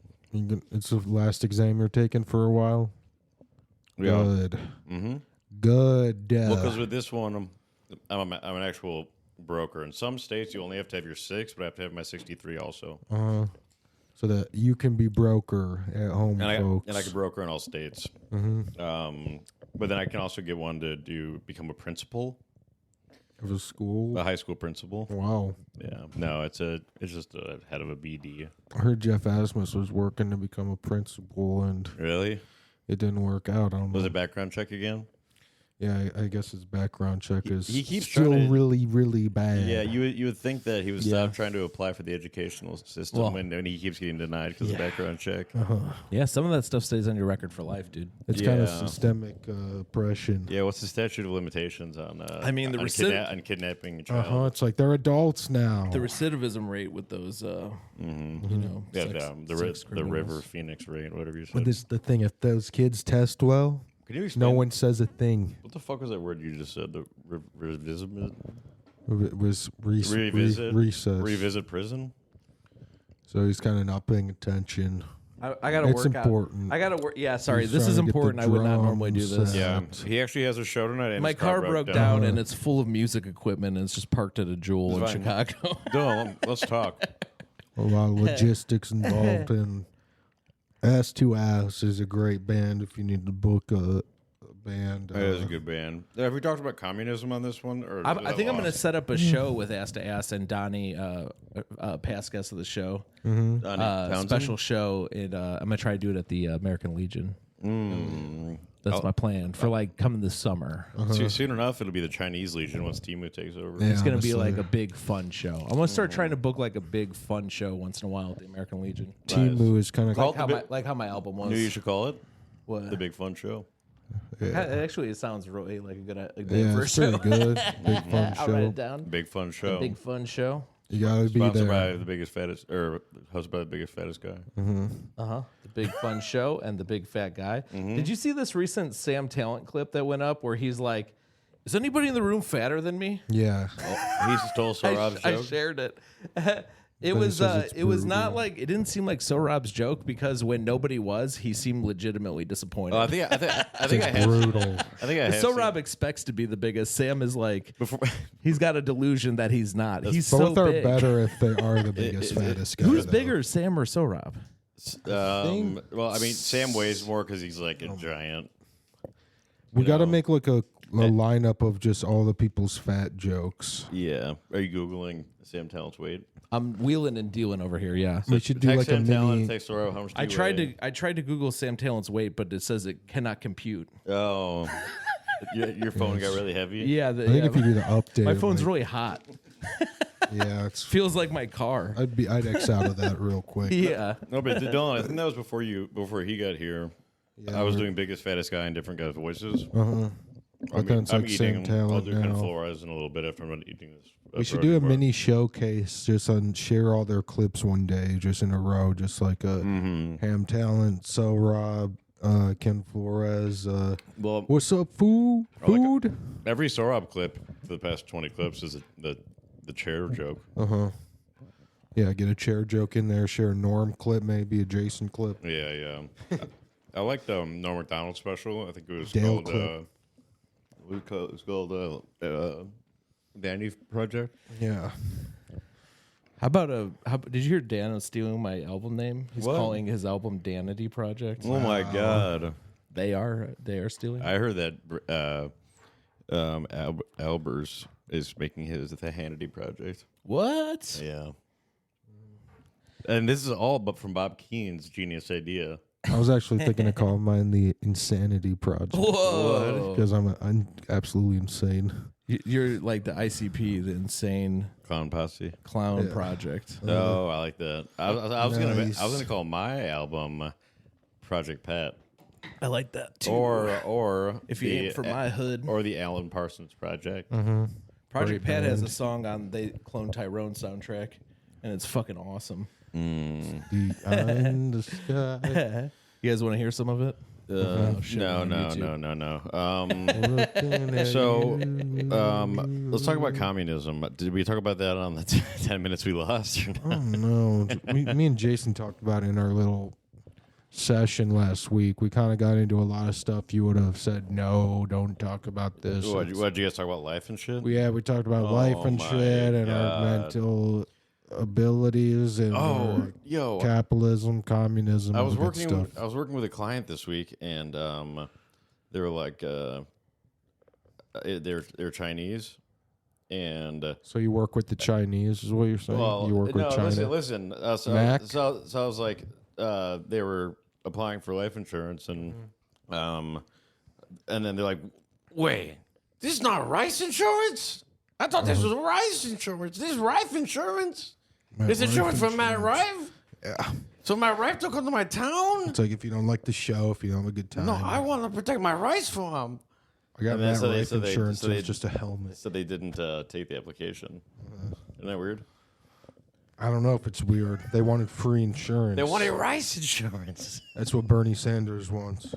Speaker 3: It's the last exam you're taking for a while.
Speaker 4: Yeah.
Speaker 3: Good.
Speaker 4: Mm-hmm.
Speaker 3: Good.
Speaker 4: Well, because with this one, I'm an actual broker. In some states, you only have to have your 6, but I have to have my 63 also.
Speaker 3: so that you can be broker at home, folks.
Speaker 4: And I could broker in all states. But then I can also get one to become a principal.
Speaker 3: Of a school?
Speaker 4: A high school principal.
Speaker 3: Wow.
Speaker 4: Yeah. No, it's just a head of a BD.
Speaker 3: I heard Jeff Asmus was working to become a principal, and
Speaker 4: Really?
Speaker 3: it didn't work out. I don't know.
Speaker 4: Was it background check again?
Speaker 3: Yeah, I guess his background check is
Speaker 4: he keeps
Speaker 3: still
Speaker 4: trying to-
Speaker 3: really, really bad.
Speaker 4: Yeah, you would think that he would stop trying to apply for the educational system
Speaker 2: Well-
Speaker 4: when he keeps getting denied because of background check.
Speaker 2: Yeah, some of that stuff stays on your record for life, dude.
Speaker 3: It's kind of
Speaker 4: Yeah.
Speaker 3: systemic oppression.
Speaker 4: Yeah, what's the statute of limitations on?
Speaker 2: I mean, the
Speaker 4: on kidnapping a child.
Speaker 3: It's like they're adults now.
Speaker 2: The recidivism rate with those, you know,
Speaker 4: Yeah,
Speaker 2: sex
Speaker 4: the
Speaker 2: criminals.
Speaker 4: River Phoenix rate, whatever you said.
Speaker 3: But this is the thing. If those kids test well,
Speaker 4: Can you explain?
Speaker 3: no one says a thing.
Speaker 4: What the fuck was that word you just said? The revisit?
Speaker 3: It was
Speaker 4: Revisit?
Speaker 3: recess.
Speaker 4: Revisit prison?
Speaker 3: So he's kind of not paying attention.
Speaker 2: I gotta
Speaker 3: It's
Speaker 2: work
Speaker 3: important.
Speaker 2: out. I gotta work. Yeah, sorry.
Speaker 3: He's
Speaker 2: this
Speaker 3: trying
Speaker 2: is
Speaker 3: to get the
Speaker 2: important. I would not normally do
Speaker 3: drums
Speaker 2: this.
Speaker 4: Yeah.
Speaker 3: out.
Speaker 4: He actually has a show tonight. And
Speaker 2: My
Speaker 4: his
Speaker 2: car broke down and it's full of music equipment and it's just parked at a Jewel in
Speaker 4: It's fine.
Speaker 2: Chicago.
Speaker 4: No, let's talk.
Speaker 3: A lot of logistics involved, and Ass to Ass is a great band if you need to book a band.
Speaker 4: It is a good band. Have we talked about communism on this one? Or
Speaker 2: I think I'm going to set up a show with Ass to Ass and Donnie, past guest of the show. Special show. I'm going to try to do it at the American Legion. That's my plan for like coming this summer.
Speaker 4: Soon enough, it'll be the Chinese Legion once Timu takes over.
Speaker 3: Yeah.
Speaker 2: It's going to be
Speaker 3: honestly.
Speaker 2: like a big fun show. I'm going to start trying to book like a big fun show once in a while at the American Legion.
Speaker 3: Timu is kind of
Speaker 4: Call-
Speaker 2: Like how my album was.
Speaker 4: Knew you should call it
Speaker 2: What?
Speaker 4: the Big Fun Show.
Speaker 2: Actually, it sounds really like a good
Speaker 3: yeah,
Speaker 2: for a
Speaker 3: it's
Speaker 2: show.
Speaker 3: pretty good. Big fun
Speaker 2: I'll write
Speaker 3: show.
Speaker 2: it down.
Speaker 4: Big Fun Show.
Speaker 2: Big fun show.
Speaker 3: You gotta be
Speaker 4: Sponsored by
Speaker 3: there.
Speaker 4: the biggest fattest, or hosted by the biggest fattest guy.
Speaker 2: The big fun show and the big fat guy. Did you see this recent Sam Talent clip that went up where he's like, "Is anybody in the room fatter than me?"
Speaker 3: Yeah,
Speaker 4: He stole Sorab's
Speaker 2: I
Speaker 4: joke.
Speaker 2: shared it.
Speaker 3: It says it's
Speaker 2: It was not
Speaker 3: brutal.
Speaker 2: like it didn't seem like Sorab's joke because when nobody was, he seemed legitimately disappointed.
Speaker 4: Oh, I think I had.
Speaker 3: brutal.
Speaker 4: I think I had.
Speaker 2: Sorab expects to be the biggest. Sam is like
Speaker 4: before.
Speaker 2: he's got a delusion that he's not. He's
Speaker 3: Both
Speaker 2: so
Speaker 3: are
Speaker 2: big.
Speaker 3: better if they are the biggest, fattest guy.
Speaker 2: Who's
Speaker 3: though.
Speaker 2: bigger, Sam or Sorab?
Speaker 4: Well, I mean, Sam weighs more because he's like a giant.
Speaker 3: We got to make like a lineup of just all the people's fat jokes.
Speaker 4: Yeah. Are you googling Sam Talent's weight?
Speaker 2: I'm wheeling and dealing over here. Yeah.
Speaker 3: We should do
Speaker 4: Text
Speaker 3: like a
Speaker 4: Sam Talent.
Speaker 3: mini.
Speaker 4: Text Sorab. How much do
Speaker 2: I
Speaker 4: you
Speaker 2: tried
Speaker 4: weigh?
Speaker 2: to Google Sam Talent's weight, but it says it cannot compute.
Speaker 4: Oh. Your phone got really heavy.
Speaker 2: Yeah,
Speaker 3: I think if you do the update,
Speaker 2: my phone's
Speaker 3: like,
Speaker 2: really hot.
Speaker 3: yeah, it's.
Speaker 2: Feels like my car.
Speaker 3: I'd X out of that real quick.
Speaker 2: Yeah.
Speaker 4: No, but Dylan, I think that was before he got here.
Speaker 3: Yeah,
Speaker 4: I was doing biggest fattest guy in different guys' voices.
Speaker 3: But then it's like Sam
Speaker 4: I'll
Speaker 3: Talent
Speaker 4: do Ken
Speaker 3: now.
Speaker 4: Flores in a little bit after I'm done eating this.
Speaker 3: We should do a mini showcase, just on share all their clips one day, just in a row, just like a Ham Talent, So Rob, Ken Flores.
Speaker 4: Well,
Speaker 3: What's up, food? Food?
Speaker 4: every Sorab clip for the past 20 clips is the chair joke.
Speaker 3: Yeah, get a chair joke in there. Share a Norm clip, maybe a Jason clip.
Speaker 4: Yeah. I like the Norm Macdonald special. I think it was
Speaker 3: Dale
Speaker 4: called.
Speaker 3: clip.
Speaker 4: It was called Vanity Project.
Speaker 3: Yeah.
Speaker 2: How about did you hear Dan is stealing my album name? He's
Speaker 4: What?
Speaker 2: calling his album Danity Project.
Speaker 4: Oh my god!
Speaker 2: They are stealing.
Speaker 4: I heard that Albers is making his the Hannity Project.
Speaker 2: What?
Speaker 4: Yeah. And this is all but from Bob Keene's genius idea.
Speaker 3: I was actually thinking of calling mine the Insanity Project.
Speaker 2: Whoa.
Speaker 3: Because I'm absolutely insane.
Speaker 2: You're like the ICP, the insane
Speaker 4: Clown Posse.
Speaker 2: clown project.
Speaker 4: Oh, I like that. I was
Speaker 3: Nice.
Speaker 4: gonna call my album Project Pat,
Speaker 2: I like that too.
Speaker 4: or
Speaker 2: if you aim for my hood.
Speaker 4: or the Alan Parsons Project.
Speaker 2: Project Pat has a song on the Clone Tyrone soundtrack, and it's fucking awesome.
Speaker 3: Behind the sky.
Speaker 2: You guys want to hear some of it?
Speaker 4: No. So, let's talk about communism. Did we talk about that on the 10 minutes we lost? Or not?
Speaker 3: No, me and Jason talked about it in our little session last week. We kind of got into a lot of stuff you would have said, no, don't talk about this.
Speaker 4: What did you guys talk about? Life and shit?
Speaker 3: We talked about life and
Speaker 4: my
Speaker 3: shit and our
Speaker 4: God.
Speaker 3: mental abilities and capitalism, communism.
Speaker 4: I was
Speaker 3: all that
Speaker 4: working.
Speaker 3: stuff.
Speaker 4: I was working with a client this week, and they were like, they're Chinese, and
Speaker 3: So you work with the Chinese, is what you're saying? You work with China.
Speaker 4: Listen.
Speaker 3: Mac?
Speaker 4: So I was like, they were applying for life insurance, and then they're like, wait, this is not rice insurance. I thought this was rice insurance. This is Rife insurance. This insurance from Matt Rife.
Speaker 3: Yeah.
Speaker 4: So Matt Rife don't come to my town.
Speaker 3: It's like if you don't like the show, if you don't have a good time.
Speaker 4: No, I want to protect my rice farm.
Speaker 3: I got
Speaker 4: And then
Speaker 3: Matt
Speaker 4: so they-
Speaker 3: Rife
Speaker 4: so they-
Speaker 3: insurance.
Speaker 4: so they-
Speaker 3: It's just a helmet.
Speaker 4: So they didn't take the application. Isn't that weird?
Speaker 3: I don't know if it's weird. They wanted free insurance.
Speaker 4: They wanted rice insurance.
Speaker 3: That's what Bernie Sanders wants.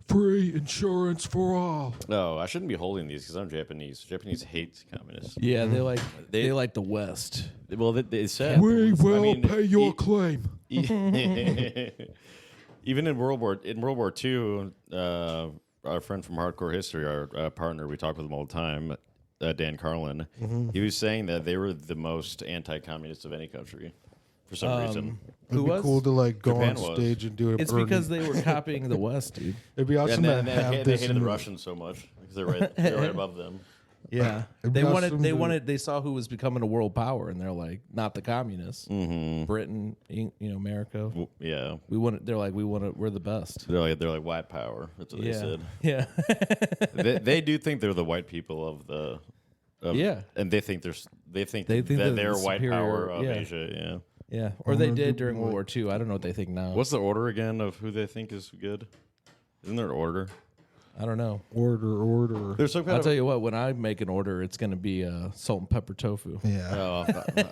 Speaker 3: Free insurance for all.
Speaker 4: No, I shouldn't be holding these because I'm Japanese. Japanese hate communists.
Speaker 2: Yeah, they like
Speaker 4: They-
Speaker 2: they like the West.
Speaker 4: Well, they said
Speaker 3: We will
Speaker 4: mean,
Speaker 3: pay your claim.
Speaker 4: Even in World War II, our friend from Hardcore History, our partner, we talk with him all the time, Dan Carlin. He was saying that they were the most anti-communist of any country for some reason.
Speaker 3: It'd
Speaker 2: Who
Speaker 3: be
Speaker 2: was?
Speaker 3: cool to like go
Speaker 4: Japan
Speaker 3: on
Speaker 4: was.
Speaker 3: stage and do it.
Speaker 2: It's because they were copying the West, dude.
Speaker 3: It'd be awesome
Speaker 4: And
Speaker 3: to
Speaker 4: then
Speaker 3: have
Speaker 4: they
Speaker 3: this.
Speaker 4: hated the
Speaker 3: in-
Speaker 4: Russians so much because they're right above them.
Speaker 2: Yeah,
Speaker 3: It'd
Speaker 2: they
Speaker 3: be
Speaker 2: wanted.
Speaker 3: awesome
Speaker 2: They
Speaker 3: to-
Speaker 2: wanted. They saw who was becoming a world power, and they're like, not the communists. Britain, America.
Speaker 4: Well, yeah,
Speaker 2: We want. They're like, we want to. We're the best.
Speaker 4: they're like white power. That's what they
Speaker 2: Yeah,
Speaker 4: said.
Speaker 2: yeah,
Speaker 4: They do think they're the white people of the.
Speaker 2: Yeah.
Speaker 4: and they think
Speaker 2: They think
Speaker 4: that
Speaker 2: they're
Speaker 4: they're
Speaker 2: the
Speaker 4: white
Speaker 2: superior-
Speaker 4: power of
Speaker 2: yeah.
Speaker 4: Asia. Yeah.
Speaker 2: yeah. Or they did during World War II. I don't know what they think now.
Speaker 4: What's the order again of who they think is good? Isn't there an order?
Speaker 2: I don't know.
Speaker 3: Order.
Speaker 4: There's some kind
Speaker 2: I'll
Speaker 4: of.
Speaker 2: tell you what. When I make an order, it's going to be salt and pepper tofu.
Speaker 3: Yeah.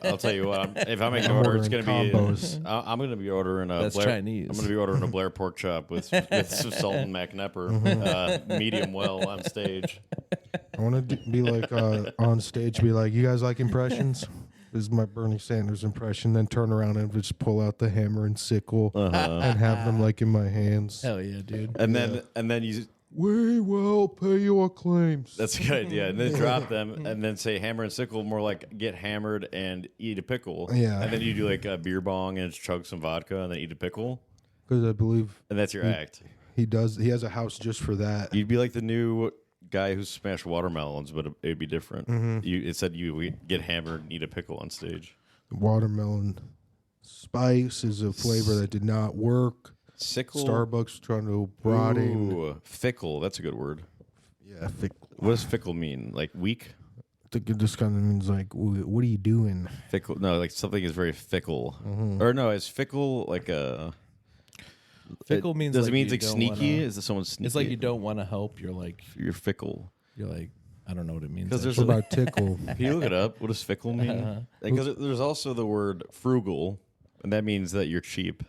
Speaker 4: I'll tell you what. If I make an
Speaker 3: I'm
Speaker 4: order, it's
Speaker 3: ordering
Speaker 4: going to be.
Speaker 3: combos.
Speaker 4: I'm going to be ordering a
Speaker 2: That's
Speaker 4: Blair,
Speaker 2: Chinese.
Speaker 4: I'm going to be ordering a Blair pork chop with some salt and McNepper, medium well on stage.
Speaker 3: I want to be like on stage, be like, you guys like impressions? This is my Bernie Sanders impression. Then turn around and just pull out the hammer and sickle and have them like in my hands.
Speaker 2: Hell yeah, dude.
Speaker 4: And then you.
Speaker 3: We will pay your claims.
Speaker 4: That's a good idea. And then drop them and then say hammer and sickle, more like get hammered and eat a pickle.
Speaker 3: Yeah.
Speaker 4: And then you do like a beer bong and chug some vodka and then eat a pickle.
Speaker 3: Because I believe
Speaker 4: And that's your act.
Speaker 3: he does. He has a house just for that.
Speaker 4: You'd be like the new guy who smashed watermelons, but it'd be different. It said you get hammered and eat a pickle on stage.
Speaker 3: Watermelon spice is a flavor that did not work.
Speaker 4: Sickle.
Speaker 3: Starbucks trying to broaden.
Speaker 4: Ooh, fickle. That's a good word.
Speaker 3: Yeah, thick.
Speaker 4: What does fickle mean? Like weak?
Speaker 3: I think it just kind of means like, what are you doing?
Speaker 4: Fickle. No, like something is very fickle. Or no, is fickle like a.
Speaker 2: Fickle means
Speaker 4: Does
Speaker 2: like
Speaker 4: it mean
Speaker 2: you
Speaker 4: like
Speaker 2: don't
Speaker 4: sneaky?
Speaker 2: wanna-
Speaker 4: Is it someone sneaky?
Speaker 2: It's like you don't want to help. You're like,
Speaker 4: You're fickle.
Speaker 2: I don't know what it means.
Speaker 4: Because there's
Speaker 3: What about tickle?
Speaker 4: Can you look it up? What does fickle mean? Because there's also the word frugal, and that means that you're cheap.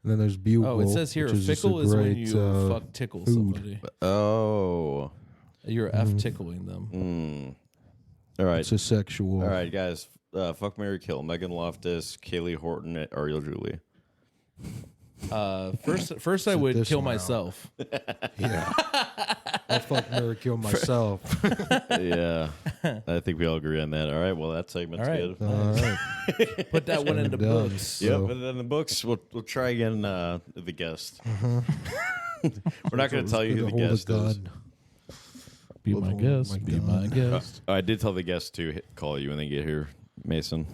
Speaker 3: And then there's bugle.
Speaker 2: Oh, it says here,
Speaker 3: which is just a
Speaker 2: fickle is when
Speaker 3: great,
Speaker 2: you fuck tickle
Speaker 3: food.
Speaker 2: somebody.
Speaker 4: Oh.
Speaker 2: You're F tickling them.
Speaker 4: All right.
Speaker 3: It's a sexual.
Speaker 4: All right, guys. Fuck, marry, kill. Megan Loftus, Kaylee Horton, Ariel Julie.
Speaker 2: First I would
Speaker 3: this
Speaker 2: kill
Speaker 3: one out.
Speaker 2: myself.
Speaker 3: Yeah. I'll fuck Mary kill myself.
Speaker 4: Yeah. I think we all agree on that. All right. Well, that segment's
Speaker 2: All right.
Speaker 4: good.
Speaker 3: All right.
Speaker 2: Put that one into
Speaker 3: done.
Speaker 2: books.
Speaker 4: Yep.
Speaker 3: So-
Speaker 4: But then the books, we'll try again the guest. We're not going to tell you who the guest is.
Speaker 2: Be my
Speaker 3: Oh
Speaker 2: guest.
Speaker 3: my
Speaker 2: Be
Speaker 3: God.
Speaker 2: my guest.
Speaker 4: I did tell the guest to call you when they get here, Mason.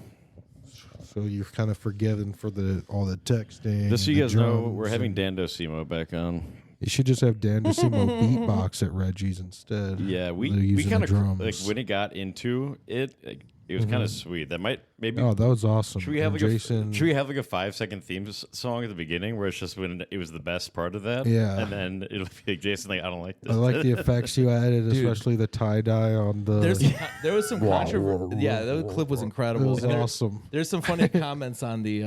Speaker 3: So you're kind of forgiven for all the texting.
Speaker 4: Just so you
Speaker 3: the
Speaker 4: guys know,
Speaker 3: drums,
Speaker 4: we're having
Speaker 3: and-
Speaker 4: Dan Docimo back on.
Speaker 3: You should just have Dan DeSimo beatbox at Reggie's instead.
Speaker 4: Yeah, we
Speaker 3: They're using
Speaker 4: kind
Speaker 3: the
Speaker 4: of
Speaker 3: drums.
Speaker 4: like when it got into it, like, it was kind of sweet. That might maybe.
Speaker 3: Oh, that was awesome.
Speaker 4: Should we have
Speaker 3: And
Speaker 4: like
Speaker 3: Jason?
Speaker 4: should we have like a 5-second theme song at the beginning where it's just when it was the best part of that?
Speaker 3: Yeah.
Speaker 4: and then it'll be like Jason, like I don't like this.
Speaker 3: I like the effects you added, especially the tie dye on the.
Speaker 2: There was some controversy. Yeah, that clip was
Speaker 3: It
Speaker 2: incredible.
Speaker 3: was
Speaker 2: And there-
Speaker 3: awesome.
Speaker 2: There's some funny comments on the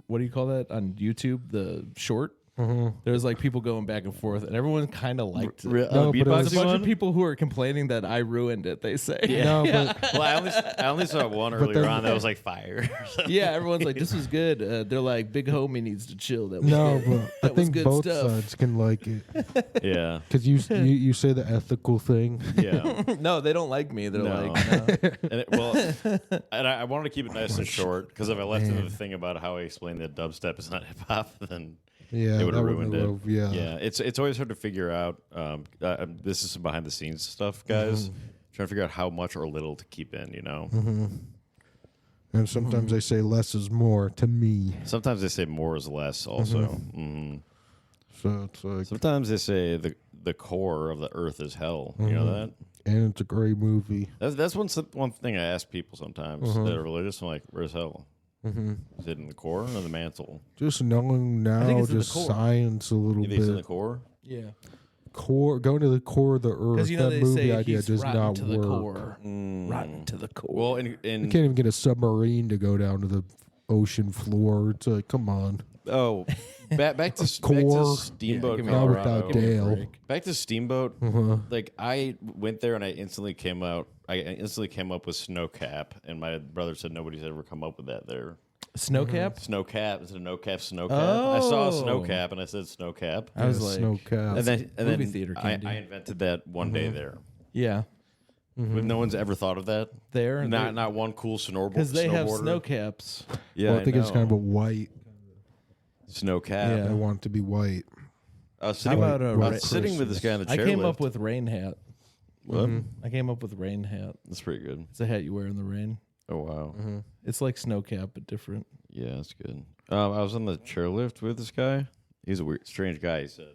Speaker 2: what do you call that on YouTube? The short. There was like people going back and forth, and everyone kind of liked it.
Speaker 3: No, but it was-
Speaker 2: There's a bunch of people who are complaining that I ruined it. They say,
Speaker 3: No, but
Speaker 4: Well, I only saw one earlier
Speaker 3: then-
Speaker 4: on that was like fire.
Speaker 2: yeah, everyone's like, this was good. They're like, big homie needs to chill. That was
Speaker 3: no,
Speaker 2: good.
Speaker 3: but I
Speaker 2: That was
Speaker 3: think
Speaker 2: good
Speaker 3: both
Speaker 2: stuff.
Speaker 3: sides can like it
Speaker 4: Yeah.
Speaker 3: because you say the ethical thing.
Speaker 4: Yeah.
Speaker 2: No, they don't like me. They're
Speaker 4: No.
Speaker 2: like, no.
Speaker 4: And I wanted to keep it nice and short because if I left in the thing about how I explained that dubstep is not hip hop, then
Speaker 3: Yeah,
Speaker 4: it would
Speaker 3: that
Speaker 4: have
Speaker 3: wouldn't
Speaker 4: ruined it.
Speaker 3: have- yeah.
Speaker 4: Yeah. It's always hard to figure out. This is some behind the scenes stuff, guys. Trying to figure out how much or little to keep in. You know.
Speaker 3: And sometimes they say less is more to me.
Speaker 4: Sometimes they say more is less. Also.
Speaker 3: So it's like,
Speaker 4: Sometimes they say the core of the earth is hell. You know that.
Speaker 3: and it's a great movie.
Speaker 4: That's one thing I ask people sometimes that are religious. I'm like, where's hell? Is it in the core or the mantle?
Speaker 3: Just knowing
Speaker 2: think
Speaker 3: now,
Speaker 2: it's in the
Speaker 3: just
Speaker 2: core.
Speaker 3: science a little
Speaker 4: You think it's in the
Speaker 3: bit.
Speaker 4: core?
Speaker 2: Yeah.
Speaker 3: Core, going to the core of the earth.
Speaker 2: Because you know
Speaker 3: that
Speaker 2: they
Speaker 3: movie
Speaker 2: say
Speaker 3: idea
Speaker 2: he's
Speaker 3: does
Speaker 2: rotten
Speaker 3: not
Speaker 2: to the
Speaker 3: work.
Speaker 2: core. Rotten to the core.
Speaker 4: Well,
Speaker 3: You can't even get a submarine to go down to the ocean floor. It's like, come on.
Speaker 4: back to
Speaker 3: Core.
Speaker 4: Steamboat,
Speaker 2: give me
Speaker 3: Not
Speaker 4: Colorado.
Speaker 3: without Dale.
Speaker 4: Back to Steamboat. Like I went there and I instantly came up with snow cap, and my brother said nobody's ever come up with that there.
Speaker 2: Snowcap?
Speaker 4: Snow cap is it a no cap? Snow cap. I saw a snow
Speaker 2: Oh.
Speaker 4: cap and I said snow cap.
Speaker 2: I was
Speaker 3: Yeah,
Speaker 2: like,
Speaker 3: snow cap.
Speaker 4: And then
Speaker 2: movie theater candy.
Speaker 4: I invented that one day there.
Speaker 2: yeah,
Speaker 4: But no one's ever thought of that.
Speaker 2: there.
Speaker 4: Not one cool snowboarder.
Speaker 2: Because they have snow caps.
Speaker 4: Yeah,
Speaker 3: Well, I think it's kind of a
Speaker 4: know.
Speaker 3: white.
Speaker 4: snow cap.
Speaker 2: Yeah.
Speaker 3: I want it to be white.
Speaker 4: I was
Speaker 2: How
Speaker 4: sitting,
Speaker 2: about
Speaker 4: I was sitting with this guy in the
Speaker 2: I
Speaker 4: chair.
Speaker 2: came up with rain hat.
Speaker 4: what?
Speaker 2: I came up with rain hat.
Speaker 4: That's pretty good.
Speaker 2: It's a hat you wear in the rain.
Speaker 4: Oh wow.
Speaker 2: It's like snow cap, but different.
Speaker 4: Yeah, that's good. I was on the chairlift with this guy. He's a weird, strange guy. He said,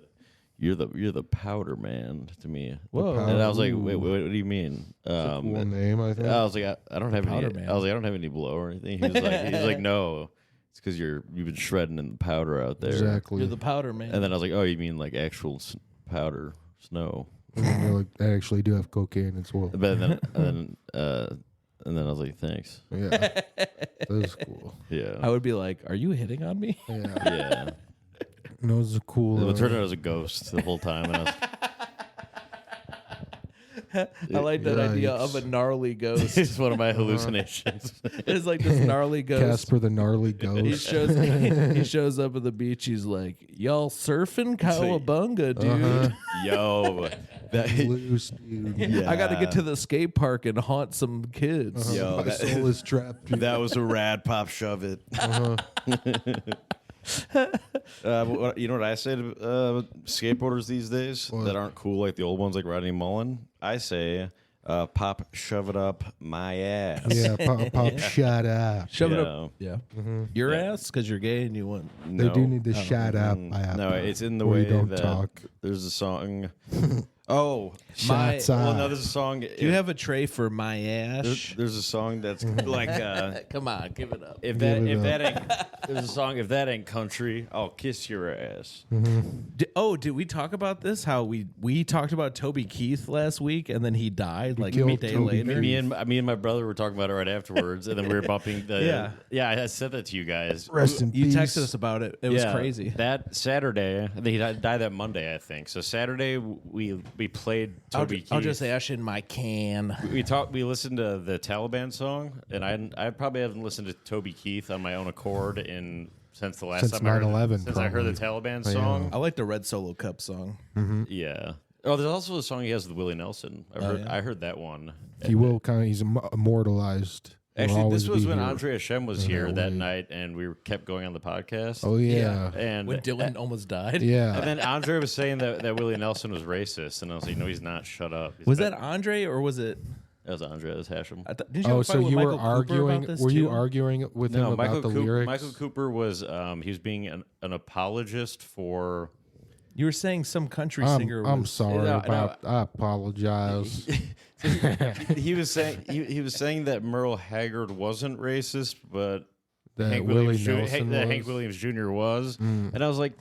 Speaker 4: "You're the powder man" to me.
Speaker 2: Whoa.
Speaker 4: And I was like,
Speaker 3: Ooh.
Speaker 4: "Wait, what do you mean?"
Speaker 3: Cool
Speaker 4: And
Speaker 3: name, I think.
Speaker 4: I was like, I don't have any.
Speaker 2: Powder man.
Speaker 4: I was like, I don't have any blow or anything. He was like, no, it's because you've been shredding in the powder out there.
Speaker 3: Exactly.
Speaker 2: You're the powder man.
Speaker 4: And then I was like, oh, you mean like actual powder snow?
Speaker 3: And they're like, I actually do have cocaine as well.
Speaker 4: But and then I was like, thanks.
Speaker 3: Yeah, that was cool.
Speaker 4: Yeah.
Speaker 2: I would be like, "Are you hitting on me?"
Speaker 3: Yeah,
Speaker 4: Yeah.
Speaker 3: no, it was a cool.
Speaker 4: It turned out I was a ghost the whole time. And I was,
Speaker 2: I like that idea
Speaker 3: Yikes.
Speaker 2: of a gnarly ghost.
Speaker 4: it's one of my hallucinations.
Speaker 2: It's like this gnarly ghost.
Speaker 3: Casper the gnarly
Speaker 2: He
Speaker 3: ghost.
Speaker 2: he shows up at the beach. He's like, "Y'all surfing cowabunga, dude."
Speaker 3: Uh-huh.
Speaker 4: Yo, that,
Speaker 3: Loose, dude.
Speaker 2: I got to get to the skate park and haunt some kids.
Speaker 4: yo,
Speaker 3: My
Speaker 4: that,
Speaker 3: soul is trapped. Dude.
Speaker 4: that was a rad pop shove it. You know what I say to skateboarders these days that aren't cool like the old ones, like Rodney Mullen? I say, "Pop, shove it up my ass."
Speaker 3: Yeah, pop, shut up.
Speaker 2: Shove it
Speaker 4: Yeah.
Speaker 2: up. Yeah. Your ass because you're gay and you want.
Speaker 3: They
Speaker 4: No.
Speaker 3: do need to shut up.
Speaker 4: No, it's in the
Speaker 3: Or
Speaker 4: way
Speaker 3: you don't
Speaker 4: that
Speaker 3: talk.
Speaker 4: there's a song. Oh,
Speaker 3: Shots
Speaker 4: well,
Speaker 3: up.
Speaker 4: no, there's a song.
Speaker 2: Do you have a tray for my ass?
Speaker 4: There's a song that's like
Speaker 2: Come on, give it up.
Speaker 4: if
Speaker 3: Give it
Speaker 4: that ain't there's a song if that ain't country, I'll kiss your ass.
Speaker 2: Did we talk about this? How we talked about Toby Keith last week, and then he died like a
Speaker 3: killed
Speaker 2: day
Speaker 3: Toby
Speaker 2: later.
Speaker 3: Keith.
Speaker 4: Me and my brother were talking about it right afterwards, and then we were bumping the
Speaker 2: Yeah.
Speaker 4: I said that to you guys.
Speaker 3: Rest in
Speaker 2: You
Speaker 3: peace.
Speaker 2: texted us about it. It was crazy.
Speaker 4: That Saturday, I think he died that Monday, I think. So Saturday we played Toby Keith.
Speaker 2: I'll just ash in my can.
Speaker 4: We listened to the Taliban song, and I probably haven't listened to Toby Keith on my own accord since the last
Speaker 3: Since
Speaker 4: time I heard
Speaker 3: 9/11
Speaker 4: since I heard the
Speaker 3: probably.
Speaker 4: Taliban song.
Speaker 2: I like the Red Solo Cup song.
Speaker 4: Yeah. Oh, there's also a song he has with Willie Nelson.
Speaker 2: yeah?
Speaker 4: I heard that one.
Speaker 3: He will he's immortalized. He'll
Speaker 4: Actually,
Speaker 3: always
Speaker 4: this was
Speaker 3: be
Speaker 4: when
Speaker 3: here.
Speaker 4: Andre Hashem was here
Speaker 3: that
Speaker 4: that
Speaker 3: way.
Speaker 4: night, and we kept going on the podcast.
Speaker 3: Oh yeah,
Speaker 4: And
Speaker 2: When Dylan almost died.
Speaker 3: yeah.
Speaker 4: and then Andre was saying that Willie Nelson was racist, and I was like, no, he's not. Shut up. He's
Speaker 2: Was
Speaker 4: bad.
Speaker 2: that Andre or was it?
Speaker 4: That was Andre. That was Hashem.
Speaker 2: Did you have
Speaker 3: Oh,
Speaker 2: a fight
Speaker 3: so
Speaker 2: with
Speaker 3: you
Speaker 2: Michael
Speaker 3: were
Speaker 2: Cooper
Speaker 3: arguing?
Speaker 2: about this
Speaker 3: Were you
Speaker 2: too?
Speaker 3: arguing with him
Speaker 4: No,
Speaker 3: about the lyrics?
Speaker 4: Michael Cooper was he was being an apologist for.
Speaker 2: You were saying some country singer.
Speaker 3: I'm
Speaker 2: was,
Speaker 3: sorry
Speaker 4: No,
Speaker 3: about. I apologize.
Speaker 4: He was saying he was saying that Merle Haggard wasn't racist, but
Speaker 3: That
Speaker 4: Hank
Speaker 3: Willie
Speaker 4: Williams,
Speaker 3: Nelson
Speaker 4: that
Speaker 3: was.
Speaker 4: Hank Williams Jr. was, and I was like,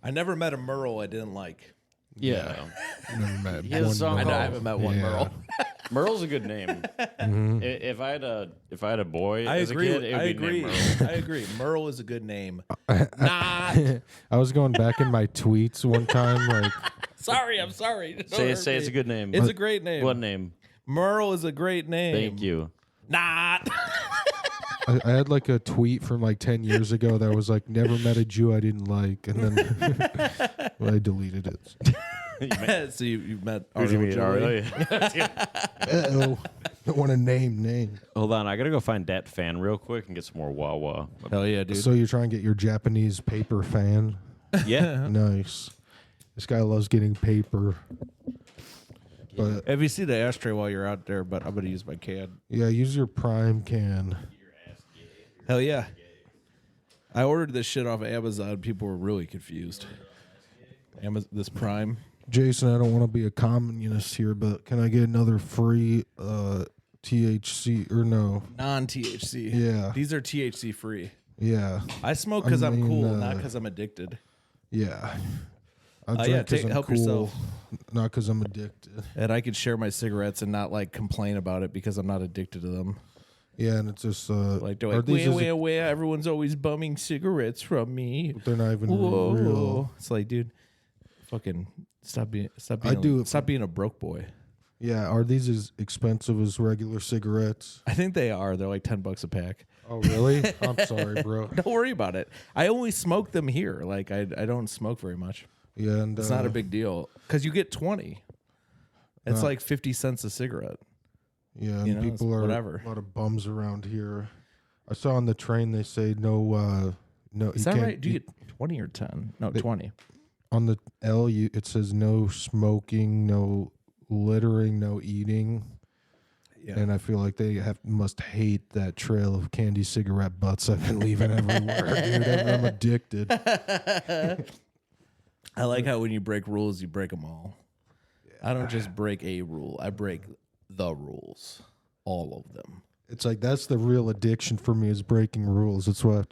Speaker 2: I never met a Merle I didn't like.
Speaker 4: yeah.
Speaker 3: Never met
Speaker 4: He has a
Speaker 3: one
Speaker 4: song
Speaker 2: I
Speaker 3: Merle.
Speaker 2: know I haven't met one
Speaker 3: Yeah.
Speaker 2: Merle.
Speaker 4: Merle's a good name. If I had a boy
Speaker 2: I
Speaker 4: as
Speaker 2: agree.
Speaker 4: a kid, it would be
Speaker 2: agree.
Speaker 4: named Merle.
Speaker 2: I agree. Merle is a good name.
Speaker 3: I was going back in my tweets one time, like
Speaker 2: Sorry, I'm sorry. Don't
Speaker 4: Say
Speaker 2: hurt
Speaker 4: it's
Speaker 2: me.
Speaker 4: a good name.
Speaker 2: It's a great name.
Speaker 4: What name?
Speaker 2: Merle is a great name.
Speaker 4: Thank you.
Speaker 2: Not.
Speaker 3: I had like a tweet from like 10 years ago that was like, never met a Jew I didn't like, and then well, I deleted it.
Speaker 2: So you've met
Speaker 4: Who'd you
Speaker 2: Arlo
Speaker 4: meet?
Speaker 2: Joey?
Speaker 3: Uh-oh. Don't want to name.
Speaker 4: Hold on, I gotta go find that fan real quick and get some more Wawa.
Speaker 2: Hell yeah, dude.
Speaker 3: So you're trying to get your Japanese paper fan?
Speaker 4: Yeah.
Speaker 3: Nice. This guy loves getting paper. But
Speaker 2: If you see the ashtray while you're out there, but I'm going to use my can.
Speaker 3: yeah, use your prime can.
Speaker 2: Hell yeah. I ordered this shit off of Amazon. People were really confused. This Prime.
Speaker 3: Jason, I don't want to be a communist here, but can I get another free THC or no?
Speaker 2: Non-THC.
Speaker 3: Yeah.
Speaker 2: These are THC free.
Speaker 3: Yeah.
Speaker 2: I smoke because I'm
Speaker 3: mean,
Speaker 2: cool, not because I'm addicted.
Speaker 3: Yeah. I
Speaker 2: yeah,
Speaker 3: drink 'cause I'm
Speaker 2: help
Speaker 3: cool,
Speaker 2: yourself.
Speaker 3: not because I'm addicted.
Speaker 2: And I could share my cigarettes and not like complain about it because I'm not addicted to them.
Speaker 3: Yeah, and it's just
Speaker 2: Like they're
Speaker 3: are
Speaker 2: like,
Speaker 3: these
Speaker 2: where? Everyone's always bumming cigarettes from me.
Speaker 3: they're not even
Speaker 2: Whoa.
Speaker 3: real.
Speaker 2: It's like, dude, fucking stop being stop being a broke boy.
Speaker 3: Yeah, are these as expensive as regular cigarettes?
Speaker 2: I think they are. They're like $10 a pack.
Speaker 3: Oh, really? I'm sorry, bro.
Speaker 2: Don't worry about it. I only smoke them here. Like I don't smoke very much.
Speaker 3: Yeah, and
Speaker 2: It's not a big deal because you get 20. It's like 50 cents a cigarette.
Speaker 3: yeah, and
Speaker 2: you know,
Speaker 3: people are
Speaker 2: whatever.
Speaker 3: a lot of bums around here. I saw on the train they say no.
Speaker 2: Is that right? Do you get 20 or 10? No, 20.
Speaker 3: on the L? It says no smoking, no littering, no eating.
Speaker 2: Yeah.
Speaker 3: And I feel like they must hate that trail of candy cigarette butts I've been leaving everywhere, dude. I'm addicted.
Speaker 2: I like how when you break rules, you break them all. I don't just break a rule. I break the rules. All of them.
Speaker 3: It's like that's the real addiction for me is breaking rules. That's why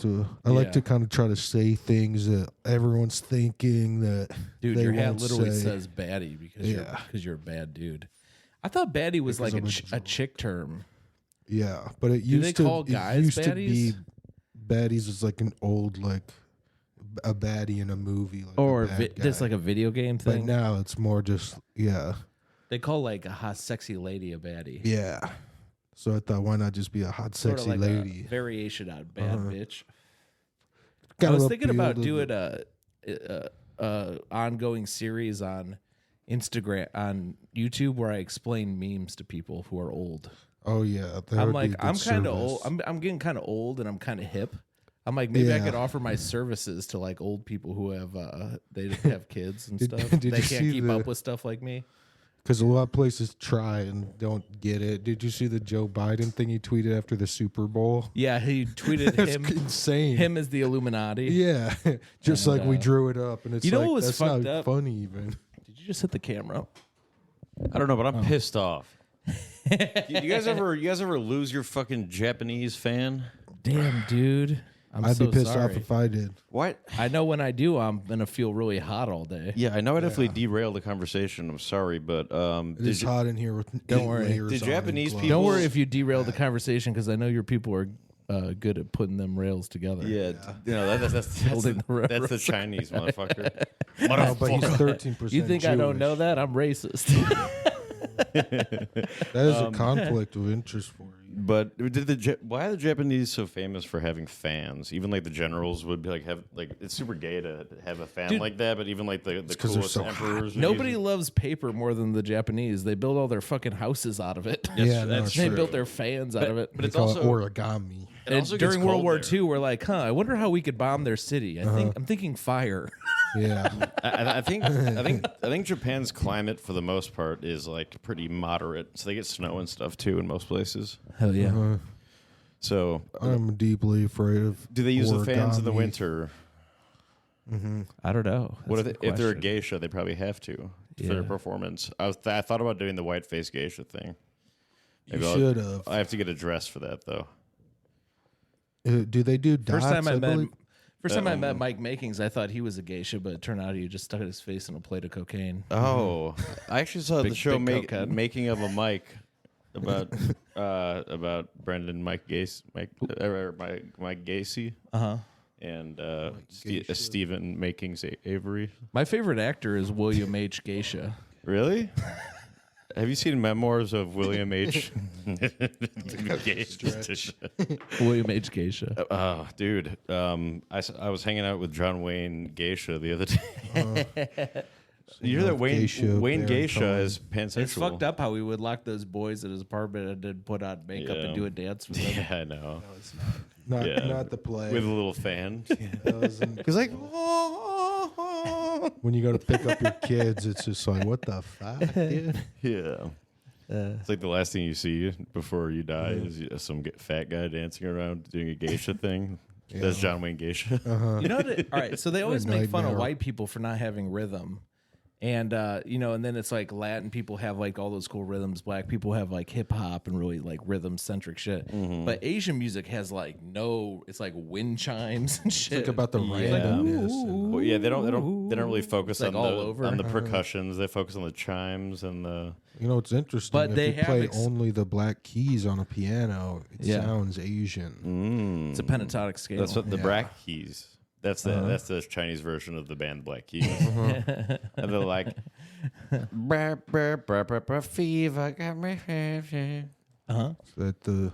Speaker 3: I like
Speaker 2: Yeah.
Speaker 3: to kind of try to say things that everyone's thinking that
Speaker 2: Dude,
Speaker 3: they
Speaker 2: your hat
Speaker 3: won't
Speaker 2: literally
Speaker 3: say.
Speaker 2: says baddie because
Speaker 3: Yeah.
Speaker 2: you're a bad dude. I thought baddie was
Speaker 3: Because
Speaker 2: like
Speaker 3: I'm
Speaker 2: a chick term.
Speaker 3: Yeah, but it
Speaker 2: Do
Speaker 3: used
Speaker 2: they
Speaker 3: to
Speaker 2: call
Speaker 3: it
Speaker 2: guys
Speaker 3: used to be
Speaker 2: baddies?
Speaker 3: baddies is like an old like a baddie in a movie like
Speaker 2: Or
Speaker 3: a bad
Speaker 2: just
Speaker 3: guy.
Speaker 2: like a video game
Speaker 3: But
Speaker 2: thing.
Speaker 3: now it's more just
Speaker 2: They call like a hot, sexy lady a baddie.
Speaker 3: yeah. So I thought, why not just be a hot,
Speaker 2: Sort
Speaker 3: sexy
Speaker 2: of like
Speaker 3: lady?
Speaker 2: a variation on bad bitch. I
Speaker 3: Kind
Speaker 2: was
Speaker 3: of
Speaker 2: thinking
Speaker 3: appeal
Speaker 2: about
Speaker 3: to
Speaker 2: doing
Speaker 3: the-
Speaker 2: a ongoing series on Instagram, on YouTube, where I explain memes to people who are old.
Speaker 3: Oh yeah, that
Speaker 2: I'm
Speaker 3: would
Speaker 2: like,
Speaker 3: be a good
Speaker 2: I'm kind of
Speaker 3: service.
Speaker 2: old. I'm getting kind of old, and I'm kind of hip. I'm like, maybe I
Speaker 3: Yeah.
Speaker 2: could offer my services to like old people who have they have kids and
Speaker 3: Did-
Speaker 2: stuff.
Speaker 3: did
Speaker 2: They
Speaker 3: you
Speaker 2: can't
Speaker 3: see
Speaker 2: keep
Speaker 3: the-
Speaker 2: up with stuff like me.
Speaker 3: Because a lot of places try and don't get it. Did you see the Joe Biden thing he tweeted after the Super Bowl?
Speaker 2: Yeah, he tweeted
Speaker 3: That's
Speaker 2: him
Speaker 3: insane.
Speaker 2: as the Illuminati.
Speaker 3: Yeah, just
Speaker 2: And,
Speaker 3: like we drew it up, and it's
Speaker 2: you know
Speaker 3: like
Speaker 2: what was
Speaker 3: that's
Speaker 2: fucked
Speaker 3: not
Speaker 2: up?
Speaker 3: funny even.
Speaker 2: Did you just hit the camera?
Speaker 4: I don't know, but I'm pissed off. you guys ever lose your fucking Japanese fan?
Speaker 2: Damn, dude.
Speaker 3: I'd
Speaker 2: so
Speaker 3: be pissed
Speaker 2: sorry.
Speaker 3: off if I did.
Speaker 4: What?
Speaker 2: I know when I do, I'm gonna feel really hot all day.
Speaker 4: Yeah, I know I definitely derailed the conversation. I'm sorry, but
Speaker 3: It's hot in here with
Speaker 2: Don't
Speaker 3: 8
Speaker 2: worry.
Speaker 3: layers
Speaker 4: Did
Speaker 3: on and
Speaker 4: Japanese
Speaker 3: gloves.
Speaker 4: people-
Speaker 2: Don't worry if you derail the conversation because I know your people are good at putting them rails together.
Speaker 4: yeah, you know that's
Speaker 2: Holding the
Speaker 4: that's the Chinese motherfucker.
Speaker 3: No, but he's 13%.
Speaker 2: You think I don't
Speaker 3: Jewish.
Speaker 2: know that? I'm racist.
Speaker 3: That is a conflict of interest for you.
Speaker 4: But why are the Japanese so famous for having fans? Even like the generals would be like have like it's super gay to have a fan
Speaker 2: Dude,
Speaker 4: like that. But even like the
Speaker 3: 'cause they're
Speaker 4: coolest
Speaker 3: so
Speaker 4: emperors, would
Speaker 2: Nobody
Speaker 4: use-
Speaker 2: loves paper more than the Japanese. They build all their fucking houses out of it.
Speaker 3: Yeah, no,
Speaker 4: that's
Speaker 3: it's
Speaker 2: They
Speaker 3: true.
Speaker 2: built their fans out of it.
Speaker 4: But it's
Speaker 3: They call
Speaker 4: also
Speaker 3: it origami.
Speaker 4: it
Speaker 2: And
Speaker 4: also gets
Speaker 2: during World
Speaker 4: cold
Speaker 2: War
Speaker 4: there.
Speaker 2: II, we're like, I wonder how we could bomb their city. I'm thinking fire.
Speaker 3: Yeah,
Speaker 4: I think Japan's climate for the most part is like pretty moderate, so they get snow and stuff too in most places.
Speaker 2: Hell yeah.
Speaker 4: So
Speaker 3: I'm deeply afraid of.
Speaker 4: do they use the fans in the
Speaker 3: origami.
Speaker 4: winter?
Speaker 2: I don't know.
Speaker 4: What
Speaker 2: That's
Speaker 4: if
Speaker 2: the
Speaker 4: they're a
Speaker 2: question.
Speaker 4: geisha? They probably have to for their
Speaker 2: Yeah.
Speaker 4: performance. I thought about doing the white face geisha thing.
Speaker 3: You
Speaker 4: Maybe I'll-
Speaker 3: should have.
Speaker 4: I have to get a dress for that though.
Speaker 3: Do they do dots?
Speaker 2: First time I met
Speaker 3: believe?
Speaker 2: Mike Makings, I thought he was a geisha, but it turned out he just stuck his face in a plate of cocaine.
Speaker 4: Oh, I actually saw the
Speaker 2: Big-
Speaker 4: show
Speaker 2: big cokehead.
Speaker 4: Making of a Mike about Brendan, Mike Gacy, and Stephen Makings Avery.
Speaker 2: My favorite actor is William H. Geisha.
Speaker 4: Really? Have you seen Memoirs of William H. Geisha?
Speaker 2: William H. Geisha.
Speaker 4: Oh, dude. I was hanging out with John Wayne Geisha the other day. You hear that Wayne Geisha is pansexual.
Speaker 2: It's fucked up how we would lock those boys at his apartment and then put on makeup and do a dance with them.
Speaker 4: Yeah, I know.
Speaker 3: Not the play.
Speaker 4: With a little fan.
Speaker 3: He's like, when you go to pick up your kids, it's just like, what the fuck, dude?
Speaker 4: Yeah. It's like the last thing you see before you die is some fat guy dancing around doing a geisha thing. Yeah. That's John Wayne Geisha.
Speaker 2: You know what? All right, so they always make fun of
Speaker 3: nightmare.
Speaker 2: white people for not having rhythm. And, and then it's like Latin people have like all those cool rhythms. Black people have like hip hop and really like rhythm centric shit. But Asian music has like it's like wind chimes and shit.
Speaker 3: It's like about the randomness.
Speaker 4: Well, yeah, they don't really focus
Speaker 2: like
Speaker 4: on
Speaker 2: all over.
Speaker 4: on the percussions. They focus on the chimes and the.
Speaker 3: You know, it's interesting.
Speaker 2: But
Speaker 3: if
Speaker 2: they
Speaker 3: you
Speaker 2: have
Speaker 3: play only the black keys on a piano, it sounds Asian.
Speaker 2: It's a pentatonic scale.
Speaker 4: That's what the Black Keys. That's the Chinese version of the band Black Keys. And they're like, fever got me.
Speaker 3: That the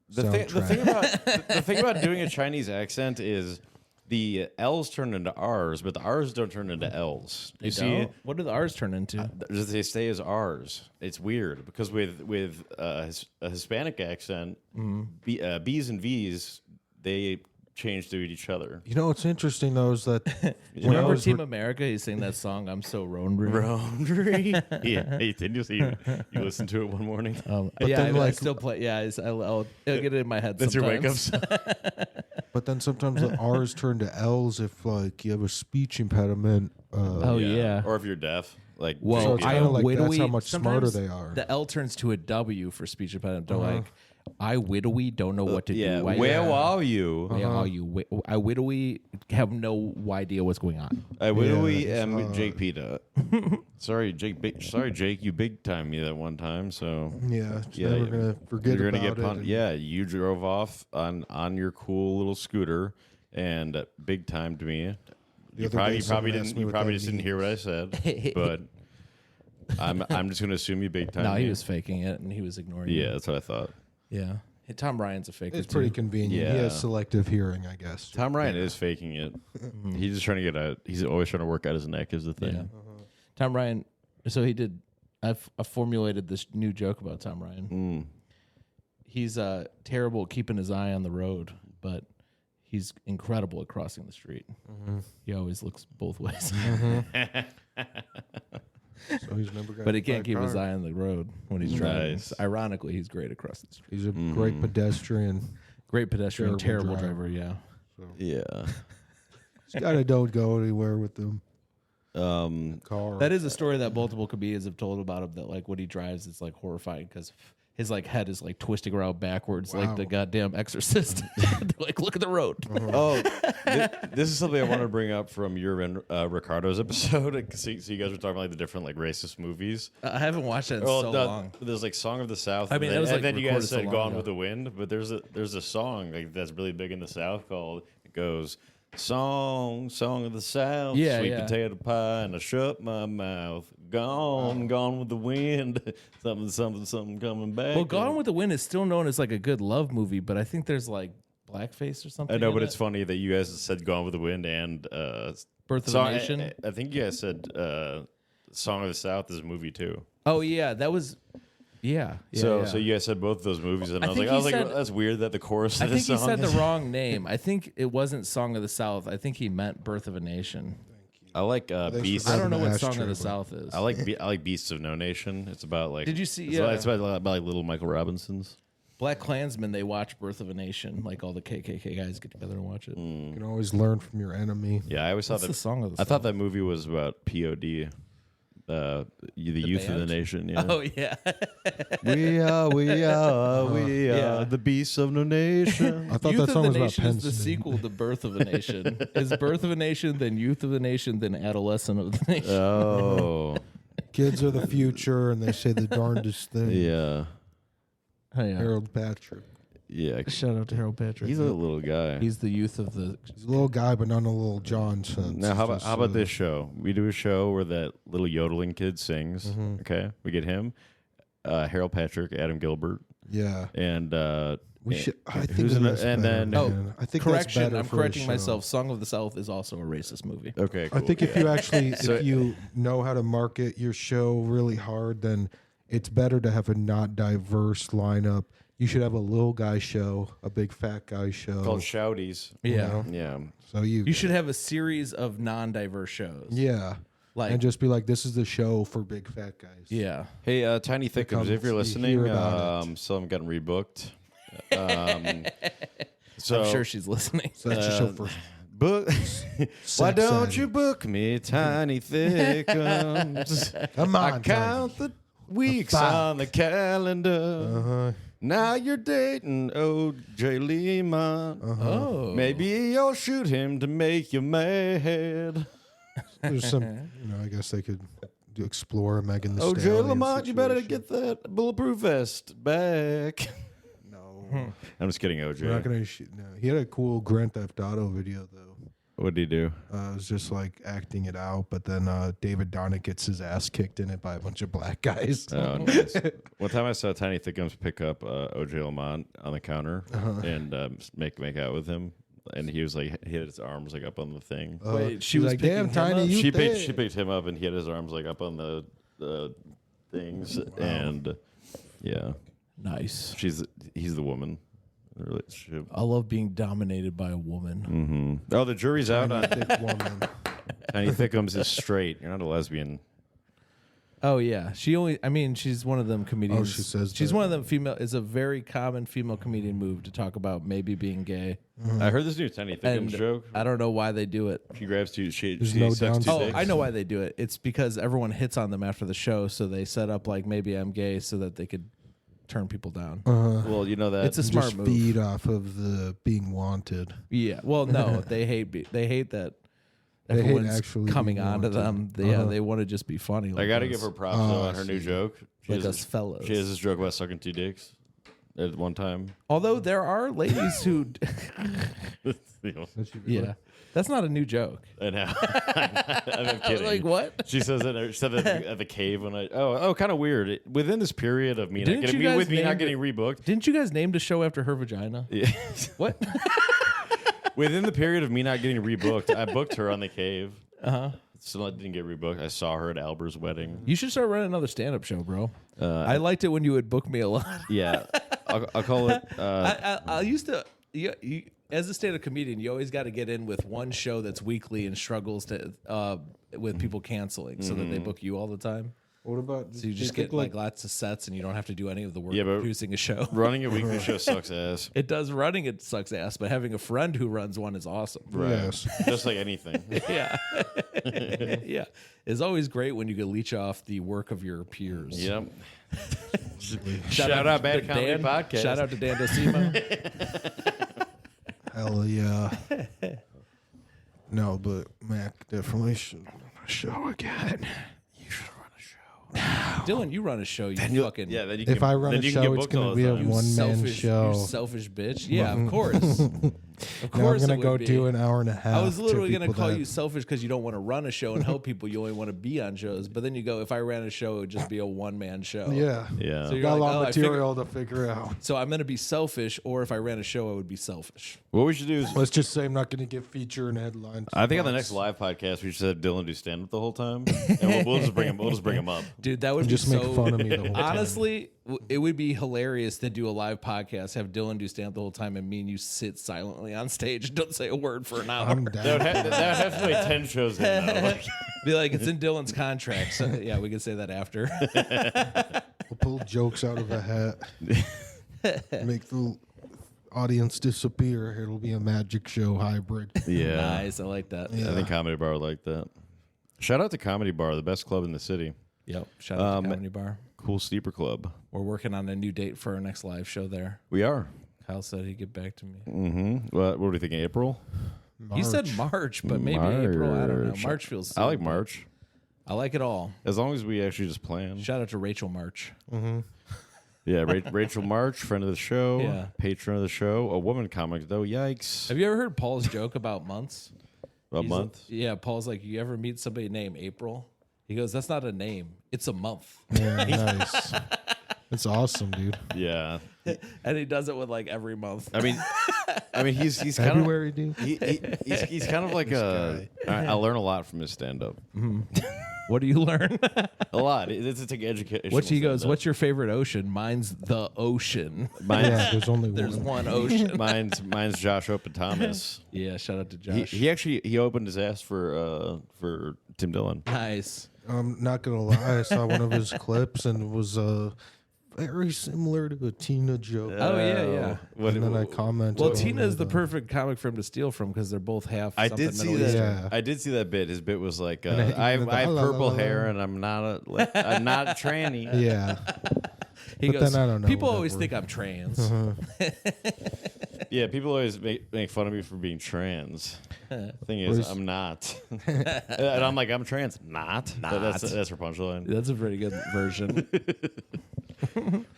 Speaker 4: The thing about doing a Chinese accent is the L's turn into R's, but the R's don't turn into L's. You see,
Speaker 2: what do the R's turn into?
Speaker 4: they stay as R's. It's weird because with a Hispanic accent, B's and V's they change to each other.
Speaker 3: You know what's interesting though is that
Speaker 2: Remember Team America? He sang that song "I'm So Rondry."
Speaker 4: Yeah, hey, didn't you see? You listened to it one morning.
Speaker 2: I still play. Yeah, I'll get it in my head.
Speaker 4: That's
Speaker 2: sometimes.
Speaker 4: your wake up song.
Speaker 3: But then sometimes the R's turn to L's if like you have a speech impediment.
Speaker 2: Yeah.
Speaker 4: Or if you're deaf, like
Speaker 2: Well,
Speaker 3: So it's
Speaker 2: I
Speaker 3: kinda like
Speaker 2: widowy.
Speaker 3: that's how much smarter
Speaker 2: sometimes
Speaker 3: they are.
Speaker 2: The L turns to a W for speech impediment. They're like, I widowy don't know what to do.
Speaker 4: Where are you?
Speaker 2: Where are you? I widowy have no idea what's going on.
Speaker 4: I widowy am Jake Pita. Sorry, Jake, you big time me that one time. So
Speaker 3: Yeah, never gonna forget
Speaker 4: you're
Speaker 3: about
Speaker 4: gonna get pumped.
Speaker 3: it.
Speaker 4: Yeah, you drove off on your cool little scooter and big timed me. You
Speaker 3: other
Speaker 4: probably
Speaker 3: day someone asked me what that
Speaker 4: just didn't hear what I said, but I'm just gonna assume you big time.
Speaker 2: No, he was faking it and he was ignoring you.
Speaker 4: Yeah, that's what I thought.
Speaker 2: Yeah. Hey, Tom Ryan's a faker.
Speaker 3: It's pretty convenient. He
Speaker 4: Yeah.
Speaker 3: has selective hearing, I guess.
Speaker 4: Tom Ryan is faking it. He's just trying to get he's always trying to work out his neck is the thing.
Speaker 2: Yeah. Tom Ryan. So he did. I formulated this new joke about Tom Ryan. He's terrible at keeping his eye on the road, but he's incredible at crossing the street. He always looks both ways.
Speaker 3: So he's never got
Speaker 2: But he can't keep his eye on the road when he's driving.
Speaker 4: Nice.
Speaker 2: So ironically, he's great at crossing the street.
Speaker 3: He's a great pedestrian.
Speaker 2: Great pedestrian, terrible
Speaker 3: Terrible
Speaker 2: driver. Yeah.
Speaker 4: Yeah.
Speaker 3: This guy don't go anywhere with them. Car.
Speaker 2: That is a story that multiple comedians have told about him. That like when he drives, it's like horrifying because his like head is like twisting around backwards like the goddamn Exorcist. Like, look at the road.
Speaker 4: Oh, this is something I want to bring up from your and Ricardo's episode. So you guys were talking about like the different like racist movies.
Speaker 2: I haven't watched that in so long.
Speaker 4: There's like Song of the South.
Speaker 2: I mean,
Speaker 4: and
Speaker 2: that was,
Speaker 4: then,
Speaker 2: like,
Speaker 4: and then you guys
Speaker 2: recorded so
Speaker 4: said
Speaker 2: long
Speaker 4: Gone
Speaker 2: ago.
Speaker 4: with the Wind, but there's a song like that's really big in the South called it goes. Song of the South,
Speaker 2: Yeah,
Speaker 4: sweet
Speaker 2: yeah.
Speaker 4: potato pie, and I shut my mouth. Gone with the wind. Something coming back.
Speaker 2: Well, Gone with the Wind is still known as like a good love movie, but I think there's like blackface or something.
Speaker 4: I know,
Speaker 2: in
Speaker 4: but
Speaker 2: it.
Speaker 4: it's funny that you guys said Gone with the Wind and
Speaker 2: Birth of
Speaker 4: Song-
Speaker 2: a Nation.
Speaker 4: I think you guys said Song of the South is a movie too.
Speaker 2: Oh yeah, that was. Yeah.
Speaker 4: So
Speaker 2: yeah.
Speaker 4: you guys said both of those movies, and I was
Speaker 2: think
Speaker 4: like,
Speaker 2: he said-
Speaker 4: that's weird that the chorus
Speaker 2: I
Speaker 4: of
Speaker 2: think
Speaker 4: this
Speaker 2: he
Speaker 4: song
Speaker 2: said the
Speaker 4: is-
Speaker 2: wrong name. I think it wasn't Song of the South. I think he meant Birth of a Nation.
Speaker 4: I like Beasts.
Speaker 2: I don't know what
Speaker 3: That's
Speaker 2: Song
Speaker 3: true,
Speaker 2: of the
Speaker 3: but-
Speaker 2: South is.
Speaker 4: I like Beasts of No Nation. It's about like.
Speaker 2: Did you see-
Speaker 4: It's,
Speaker 2: yeah.
Speaker 4: it's about like little Michael Robinsons.
Speaker 2: Black Klansmen, they watch Birth of a Nation. Like all the KKK guys get together and watch it.
Speaker 3: You can always learn from your enemy.
Speaker 4: Yeah, I always thought
Speaker 2: What's
Speaker 4: that.
Speaker 2: the Song of the
Speaker 4: I thought
Speaker 2: South?
Speaker 4: that movie was about POD. The youth of the
Speaker 2: band?
Speaker 4: nation. Yeah.
Speaker 2: Oh yeah.
Speaker 4: We are
Speaker 2: Yeah.
Speaker 4: the beasts of no nation.
Speaker 3: I thought
Speaker 2: Youth
Speaker 3: that
Speaker 2: of
Speaker 3: song
Speaker 2: the
Speaker 3: was about
Speaker 2: Nation is the
Speaker 3: Penn State.
Speaker 2: sequel to Birth of a Nation. Is Birth of a Nation, then Youth of the Nation, then Adolescent of the Nation.
Speaker 4: Oh,
Speaker 3: Kids are the future, and they say the darndest thing.
Speaker 4: yeah.
Speaker 2: Oh, yeah.
Speaker 3: Harold Patrick.
Speaker 4: Yeah,
Speaker 2: Shout out to Harold Patrick.
Speaker 4: he's a little guy.
Speaker 2: He's the youth of the.
Speaker 3: He's a little guy, but not a little John sense.
Speaker 4: Now, how
Speaker 3: It's
Speaker 4: about
Speaker 3: just,
Speaker 4: this show? We do a show where that little yodeling kid sings.
Speaker 3: Mm-hmm.
Speaker 4: Okay, we get him, Harold Patrick, Adam Gilbert,
Speaker 3: Yeah.
Speaker 4: and
Speaker 3: We should. I think
Speaker 4: who's
Speaker 3: it
Speaker 4: in
Speaker 3: is
Speaker 4: it? And
Speaker 3: better,
Speaker 4: then
Speaker 3: man. I think
Speaker 2: Correction.
Speaker 3: That's better
Speaker 2: I'm
Speaker 3: for a
Speaker 2: correcting
Speaker 3: show.
Speaker 2: myself. Song of the South is also a racist movie.
Speaker 4: okay, cool.
Speaker 3: I think if you actually,
Speaker 4: So-
Speaker 3: if you know how to market your show really hard, then it's better to have a not diverse lineup. You should have a little guy show, a big fat guy show.
Speaker 4: called Shouties.
Speaker 3: you
Speaker 2: Yeah.
Speaker 3: know?
Speaker 4: Yeah,
Speaker 3: So
Speaker 2: You should have a series of non-diverse shows.
Speaker 3: Yeah.
Speaker 2: Like,
Speaker 3: And just be like, this is the show for big fat guys.
Speaker 2: yeah.
Speaker 4: Hey, Tiny Thickums, if you're
Speaker 3: you
Speaker 4: listening,
Speaker 3: hear about it.
Speaker 4: still haven't gotten rebooked. So
Speaker 2: I'm sure she's listening.
Speaker 3: So that's your show for
Speaker 4: book. Why don't
Speaker 3: ed.
Speaker 4: you book me, Tiny Thickums?
Speaker 3: Come
Speaker 4: I
Speaker 3: on,
Speaker 4: count the weeks
Speaker 3: five.
Speaker 4: on the calendar.
Speaker 3: Uh-huh.
Speaker 4: Now you're dating O.J. Lehman.
Speaker 2: Oh.
Speaker 4: Maybe you'll shoot him to make you mad.
Speaker 3: There's some, I guess they could explore Megan the
Speaker 4: O.J.
Speaker 3: Stallion
Speaker 4: Lamont, you better
Speaker 3: situation.
Speaker 4: get that bulletproof vest back.
Speaker 3: No.
Speaker 4: I'm just kidding,
Speaker 3: We're
Speaker 4: O.J.
Speaker 3: not going to shoot. No. He had a cool Grand Theft Auto video, though.
Speaker 4: What did he do?
Speaker 3: It was just like acting it out, but then David Donner gets his ass kicked in it by a bunch of black guys.
Speaker 4: Oh, nice. One time I saw Tiny Thickums pick up O.J. Lamont on the counter and make out with him, and he was like, he had his arms like up on the thing.
Speaker 2: Wait, she
Speaker 3: she's
Speaker 2: was
Speaker 3: like,
Speaker 2: picking
Speaker 3: damn,
Speaker 2: him
Speaker 3: Tiny,
Speaker 2: up?
Speaker 3: you
Speaker 4: She
Speaker 3: thick.
Speaker 4: picked him up, and he had his arms like up on the things, and yeah,
Speaker 2: Nice.
Speaker 4: he's the woman in the relationship.
Speaker 2: I love being dominated by a woman.
Speaker 4: Oh, the jury's out on
Speaker 3: Thick woman.
Speaker 4: Tiny Thickums is straight. You're not a lesbian.
Speaker 2: Oh yeah, she's one of them comedians.
Speaker 3: she says
Speaker 2: she's
Speaker 3: that.
Speaker 2: one of them female. It's a very common female comedian move to talk about maybe being gay.
Speaker 4: I heard this new Tiny Thickums
Speaker 2: And
Speaker 4: joke.
Speaker 2: I don't know why they do it.
Speaker 4: She grabs two. She
Speaker 3: no
Speaker 4: sucks two
Speaker 3: downside.
Speaker 2: Oh,
Speaker 4: dicks.
Speaker 2: I know why they do it. It's because everyone hits on them after the show, so they set up like maybe I'm gay so that they could turn people down.
Speaker 4: Well, you know that
Speaker 2: It's a smart
Speaker 3: Just
Speaker 2: move.
Speaker 3: feed off of the being wanted.
Speaker 2: Yeah. Well, no, they hate that
Speaker 3: They hate
Speaker 2: everyone's
Speaker 3: actually
Speaker 2: coming
Speaker 3: being
Speaker 2: onto
Speaker 3: wanted.
Speaker 2: them. They want to just be funny. Like
Speaker 4: I got to
Speaker 2: us.
Speaker 4: give her props though on her
Speaker 3: I
Speaker 4: new
Speaker 3: see.
Speaker 4: joke. She
Speaker 2: Like
Speaker 4: has
Speaker 2: us fellas.
Speaker 4: She has this joke about sucking two dicks at one time.
Speaker 2: Although there are ladies who, yeah, that's not a new joke.
Speaker 4: And how? I'm kidding.
Speaker 2: Like what?
Speaker 4: She says it. She said that at the cave when kind of weird. Within this period of me not
Speaker 2: Didn't
Speaker 4: getting
Speaker 2: you guys
Speaker 4: with me not
Speaker 2: name
Speaker 4: getting rebooked.
Speaker 2: Didn't you guys name the show after her vagina?
Speaker 4: Yeah.
Speaker 2: What?
Speaker 4: Within the period of me not getting rebooked, I booked her on the cave.
Speaker 2: Uh-huh.
Speaker 4: Still didn't get rebooked. I saw her at Alber's wedding.
Speaker 2: You should start running another stand-up show, bro. I liked it when you would book me a lot.
Speaker 4: Yeah, I'll call it.
Speaker 2: I used to. You, as a stand-up comedian, you always got to get in with one show that's weekly and struggles to with people canceling, so that they book you all the time.
Speaker 3: What about?
Speaker 2: So you just get like lots of sets, and you don't have to do any of the work
Speaker 4: Yeah, but
Speaker 2: producing a show.
Speaker 4: Running a weekly show sucks ass.
Speaker 2: It does running; it sucks ass. But having a friend who runs one is awesome.
Speaker 4: Right.
Speaker 3: Yes.
Speaker 4: Just like anything.
Speaker 2: Yeah, yeah. It's always great when you can leech off the work of your peers.
Speaker 4: Yep. Shout out Bad
Speaker 2: to
Speaker 4: Comedy
Speaker 2: Dan.
Speaker 4: Podcast.
Speaker 2: Shout out to Dan Docimo.
Speaker 3: Hell yeah. No, but Mac definitely should run a show again.
Speaker 4: You should run a show.
Speaker 2: Dylan, you run a show. You fucking
Speaker 4: Yeah, then you
Speaker 3: If
Speaker 4: can,
Speaker 3: I run
Speaker 4: then
Speaker 3: a
Speaker 4: you can
Speaker 3: show,
Speaker 4: get
Speaker 3: it's
Speaker 4: booked all
Speaker 3: gonna
Speaker 4: the
Speaker 3: be a
Speaker 4: time.
Speaker 3: one-man show.
Speaker 2: You selfish bitch. Yeah, of course. Of
Speaker 3: Now I'm
Speaker 2: course,
Speaker 3: gonna
Speaker 2: it would
Speaker 3: go
Speaker 2: be.
Speaker 3: do an hour and a half.
Speaker 2: I was literally
Speaker 3: to
Speaker 2: going to
Speaker 3: people
Speaker 2: call
Speaker 3: that-
Speaker 2: you selfish because you don't want to run a show and help people. You only want to be on shows. But then you go, if I ran a show, it would just be a one-man show.
Speaker 3: Yeah.
Speaker 4: Yeah.
Speaker 2: So you're
Speaker 3: Got a
Speaker 2: like,
Speaker 3: lot
Speaker 2: oh,
Speaker 3: of
Speaker 2: I figured-
Speaker 3: material to figure out.
Speaker 2: So I'm going to be selfish, or if I ran a show, I would be selfish.
Speaker 4: What we should do is,
Speaker 3: Let's just say I'm not going to get feature and headlines.
Speaker 4: I think on the next live podcast, we should have Dylan do stand up the whole time, and we'll just bring him. We'll just bring him up.
Speaker 2: Dude, that would be
Speaker 3: Just make
Speaker 2: so...
Speaker 3: fun of me the whole time.
Speaker 2: Honestly, it would be hilarious to do a live podcast, have Dylan do stand up the whole time, and me and you sit silently on stage and don't say a word for an hour.
Speaker 3: I'm
Speaker 4: That
Speaker 3: down.
Speaker 4: would have to be like 10 shows in though. Like,
Speaker 2: Be like, it's in Dylan's contract. So, yeah, we can say that after.
Speaker 3: We'll pull jokes out of a hat. Make the audience disappear. It'll be a magic show hybrid.
Speaker 4: yeah.
Speaker 2: Nice. I like that.
Speaker 3: Yeah.
Speaker 4: I think Comedy Bar would like that. Shout out to Comedy Bar, the best club in the city.
Speaker 2: Yep. Shout out to Comedy Bar.
Speaker 4: Cool sleeper club.
Speaker 2: We're working on a new date for our next live show there.
Speaker 4: We are.
Speaker 2: Kyle said he'd get back to me.
Speaker 4: Mm-hmm. What do you think? April?
Speaker 2: He said March, but maybe April. I don't know. March feels.
Speaker 4: I like
Speaker 2: soon,
Speaker 4: March.
Speaker 2: but I like it all.
Speaker 4: As long as we actually just plan.
Speaker 2: Shout out to Rachel March.
Speaker 4: Yeah, Rachel March, friend of the show,
Speaker 2: Yeah.
Speaker 4: patron of the show, a woman comic though. Yikes!
Speaker 2: Have you ever heard Paul's joke about months?
Speaker 4: A
Speaker 2: He's
Speaker 4: month.
Speaker 2: Yeah, Paul's like, you ever meet somebody named April? He goes, that's not a name. It's a month.
Speaker 3: Yeah, nice. That's awesome, dude.
Speaker 4: Yeah,
Speaker 2: And he does it with like every month.
Speaker 4: I mean, he's kind of
Speaker 3: February, dude.
Speaker 4: he's kind of like I learn a lot from his stand up.
Speaker 2: What do you learn?
Speaker 4: A lot. It's like education.
Speaker 2: What he goes, what's your favorite ocean? Mine's the ocean.
Speaker 3: Yeah, there's only
Speaker 2: There's
Speaker 3: one.
Speaker 2: one ocean.
Speaker 4: Mine's Josh Open Thomas.
Speaker 2: Yeah, shout out to Josh.
Speaker 4: He actually opened his ass for Tim Dillon.
Speaker 2: Nice.
Speaker 3: I'm not gonna lie. I saw one of his clips and it was very similar to a Tina joke.
Speaker 2: Oh, yeah.
Speaker 3: And then I commented.
Speaker 2: Well,
Speaker 3: on
Speaker 2: Tina is
Speaker 3: it,
Speaker 2: the perfect comic for him to steal from because they're both half.
Speaker 4: I
Speaker 2: something
Speaker 4: did see
Speaker 2: Middle
Speaker 4: that.
Speaker 2: Eastern.
Speaker 3: Yeah.
Speaker 4: I did see that bit. His bit was like,
Speaker 3: And
Speaker 4: I
Speaker 3: the
Speaker 4: have
Speaker 3: la, la,
Speaker 4: purple
Speaker 3: la, la.
Speaker 4: hair and I'm not a tranny.
Speaker 3: Yeah.
Speaker 2: He
Speaker 3: But
Speaker 2: goes,
Speaker 3: then I don't know,
Speaker 2: people always
Speaker 3: whatever.
Speaker 2: think I'm trans.
Speaker 4: Yeah, people always make fun of me for being trans. Thing is,
Speaker 3: Where's-
Speaker 4: I'm not, and I'm like, I'm trans, not. That's her punchline.
Speaker 2: That's a pretty good version.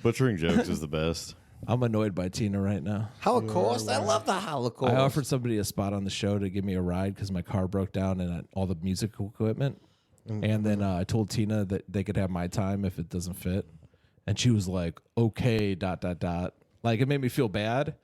Speaker 4: Butchering jokes is the best.
Speaker 2: I'm annoyed by Tina right now.
Speaker 5: Holocaust. I love the Holocaust.
Speaker 2: I offered somebody a spot on the show to give me a ride because my car broke down and all the musical equipment. And then I told Tina that they could have my time if it doesn't fit. And she was like, okay, ... Like, it made me feel bad.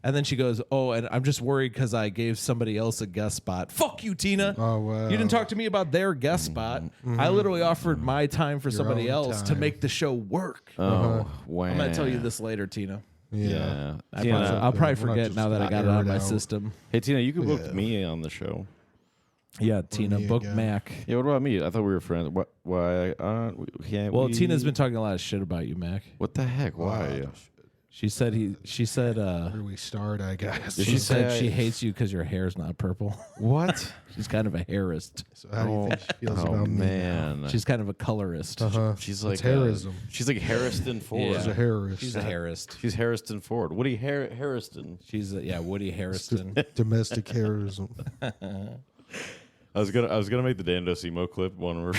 Speaker 2: And then she goes, oh, and I'm just worried because I gave somebody else a guest spot. Fuck you, Tina.
Speaker 3: Oh, wow.
Speaker 2: You didn't talk to me about their guest spot. I literally offered my time for somebody
Speaker 3: own
Speaker 2: else to
Speaker 3: time.
Speaker 2: make the show work.
Speaker 4: Oh, wow.
Speaker 2: I'm going to tell you this later, Tina.
Speaker 3: Yeah.
Speaker 4: Tina,
Speaker 2: I'll probably
Speaker 3: We're not
Speaker 2: forget
Speaker 3: just
Speaker 2: now that I
Speaker 3: not
Speaker 2: got it out of
Speaker 3: airing
Speaker 2: my
Speaker 3: out.
Speaker 2: system.
Speaker 4: hey Tina, you could book me on the show.
Speaker 2: Yeah, Tina,
Speaker 3: me
Speaker 2: book
Speaker 3: again.
Speaker 2: Mac.
Speaker 4: Yeah, what about me? I thought we were friends. What? Why? Can't
Speaker 2: Well,
Speaker 4: we?
Speaker 2: Tina's been talking a lot of shit about you, Mac.
Speaker 4: What the heck? Why?
Speaker 2: She said
Speaker 3: Where we start, I guess.
Speaker 4: Did
Speaker 2: she
Speaker 4: she
Speaker 2: said
Speaker 4: say-
Speaker 2: she hates you because your hair's not purple.
Speaker 4: What?
Speaker 2: She's kind of a hairist.
Speaker 3: So how do you think she feels
Speaker 4: Oh
Speaker 3: about me?
Speaker 4: man.
Speaker 2: She's kind of a colorist.
Speaker 4: She's like
Speaker 3: It's hairism.
Speaker 4: She's like Harrison Ford.
Speaker 3: She's a hairist.
Speaker 2: She's a hairist.
Speaker 4: She's Harrison Ford. Woody Harrison.
Speaker 2: She's Woody Harrison.
Speaker 3: Domestic hairism.
Speaker 4: I was gonna make the Dan Dosimo clip one where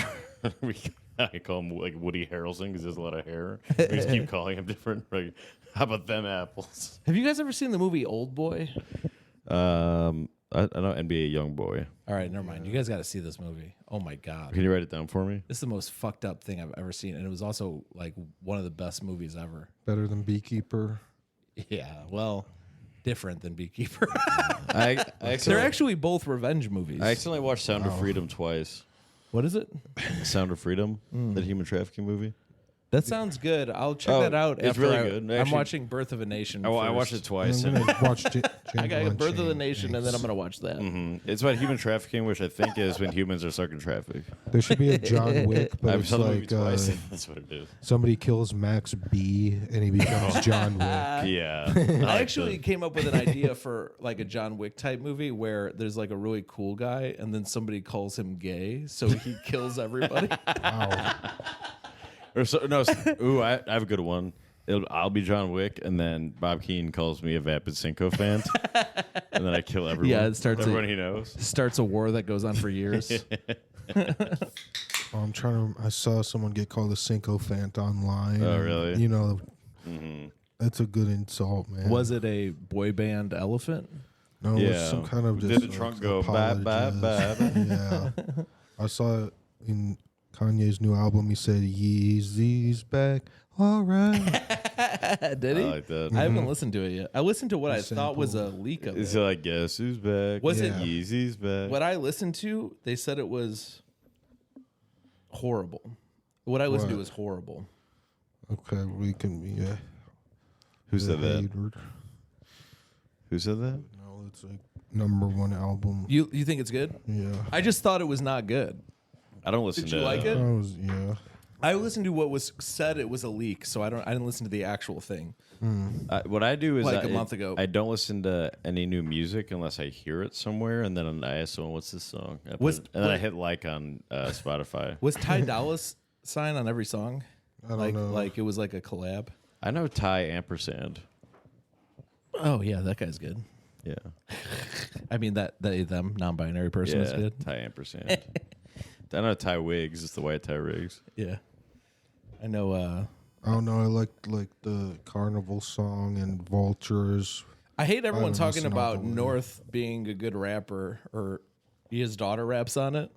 Speaker 4: I call him like Woody Harrelson because he has a lot of hair. We just keep calling him different. Like, how about them apples?
Speaker 2: Have you guys ever seen the movie Old Boy?
Speaker 4: I know NBA YoungBoy.
Speaker 2: All right, never mind. You guys got to see this movie. Oh my god,
Speaker 4: Can you write it down for me?
Speaker 2: this is the most fucked up thing I've ever seen, and it was also like one of the best movies ever.
Speaker 3: Better than Beekeeper.
Speaker 2: Yeah, well, different than Beekeeper.
Speaker 4: I
Speaker 2: They're
Speaker 4: accidentally,
Speaker 2: actually both revenge movies.
Speaker 4: I accidentally watched Sound of Freedom twice.
Speaker 2: What is it?
Speaker 4: Sound of Freedom, that human trafficking movie.
Speaker 2: That sounds good. I'll check
Speaker 4: Oh,
Speaker 2: that out.
Speaker 4: it's
Speaker 2: after
Speaker 4: really
Speaker 2: I'm
Speaker 4: good. Actually-
Speaker 2: watching Birth of a Nation.
Speaker 4: I watched
Speaker 2: first.
Speaker 4: it twice.
Speaker 3: I'm gonna watch
Speaker 2: I got
Speaker 3: Django
Speaker 2: Birth of the
Speaker 3: Unchained
Speaker 2: Nation, and then I'm gonna watch that.
Speaker 4: It's about human trafficking, which I think is when humans are stuck in traffic.
Speaker 3: There should be a John Wick, but
Speaker 4: I've
Speaker 3: it's
Speaker 4: saw the movie
Speaker 3: like
Speaker 4: twice. That's what it is.
Speaker 3: somebody kills Max B and he becomes John Wick.
Speaker 4: Yeah.
Speaker 2: I actually came up with an idea for like a John Wick type movie where there's like a really cool guy, and then somebody calls him gay, so he kills everybody.
Speaker 3: Wow.
Speaker 4: Or so, no. Ooh, I have a good one. I'll be John Wick, and then Bob Keane calls me a vapid sycophant, and then I kill everyone.
Speaker 2: Yeah, it starts
Speaker 4: everyone he knows.
Speaker 2: Starts a war that goes on for years.
Speaker 3: I saw someone get called a sycophant online.
Speaker 4: Oh,
Speaker 3: and,
Speaker 4: really?
Speaker 3: You know, that's a good insult, man.
Speaker 2: Was it a boy band elephant?
Speaker 3: No, it was
Speaker 4: Yeah.
Speaker 3: some kind of
Speaker 4: Did
Speaker 3: just
Speaker 4: the
Speaker 3: like,
Speaker 4: trunk go bye bye
Speaker 3: apologist.
Speaker 4: bye?
Speaker 3: Yeah. I saw it in Kanye's new album. He said, Yeezy's back. All right.
Speaker 2: Did he?
Speaker 4: I like that.
Speaker 2: I haven't listened to it yet. I listened to what I
Speaker 3: The
Speaker 2: thought was a
Speaker 3: sample.
Speaker 2: leak of
Speaker 4: It's
Speaker 2: it.
Speaker 4: like, guess who's back?
Speaker 2: Was
Speaker 3: it-
Speaker 4: Yeezy's back?
Speaker 2: What I listened to, they said it was horrible. What I listened to
Speaker 3: What?
Speaker 2: was horrible.
Speaker 3: Okay, we can be.
Speaker 4: Who said that?
Speaker 3: hater.
Speaker 4: Who said that?
Speaker 3: No, it's like #1 album.
Speaker 2: You think it's good?
Speaker 3: Yeah.
Speaker 2: I just thought it was not good.
Speaker 4: I don't listen
Speaker 2: Did
Speaker 4: to.
Speaker 2: you like it?
Speaker 3: Yeah.
Speaker 2: I listened to what was said. It was a leak, so I didn't listen to the actual thing.
Speaker 4: What I do is
Speaker 2: Like a month ago.
Speaker 4: I don't listen to any new music unless I hear it somewhere, and then I ask someone, "What's this song?" I put
Speaker 2: Was-
Speaker 4: it- and then I hit like on Spotify.
Speaker 2: Was Ty Dolla's sign on every song?
Speaker 3: I don't know.
Speaker 2: Like it was like a collab.
Speaker 4: I know Ty Ampersand.
Speaker 2: Oh yeah, that guy's good.
Speaker 4: Yeah,
Speaker 2: I mean that they them non-binary person is
Speaker 4: yeah,
Speaker 2: good.
Speaker 4: Ty Ampersand. I know Ty Wiggs. It's the white Ty Riggs.
Speaker 2: Yeah, I know.
Speaker 3: I don't know. I like the carnival song and vultures.
Speaker 2: I hate everyone
Speaker 3: haven't
Speaker 2: talking
Speaker 3: listened all
Speaker 2: about
Speaker 3: the way.
Speaker 2: North being a good rapper, or his daughter raps on it.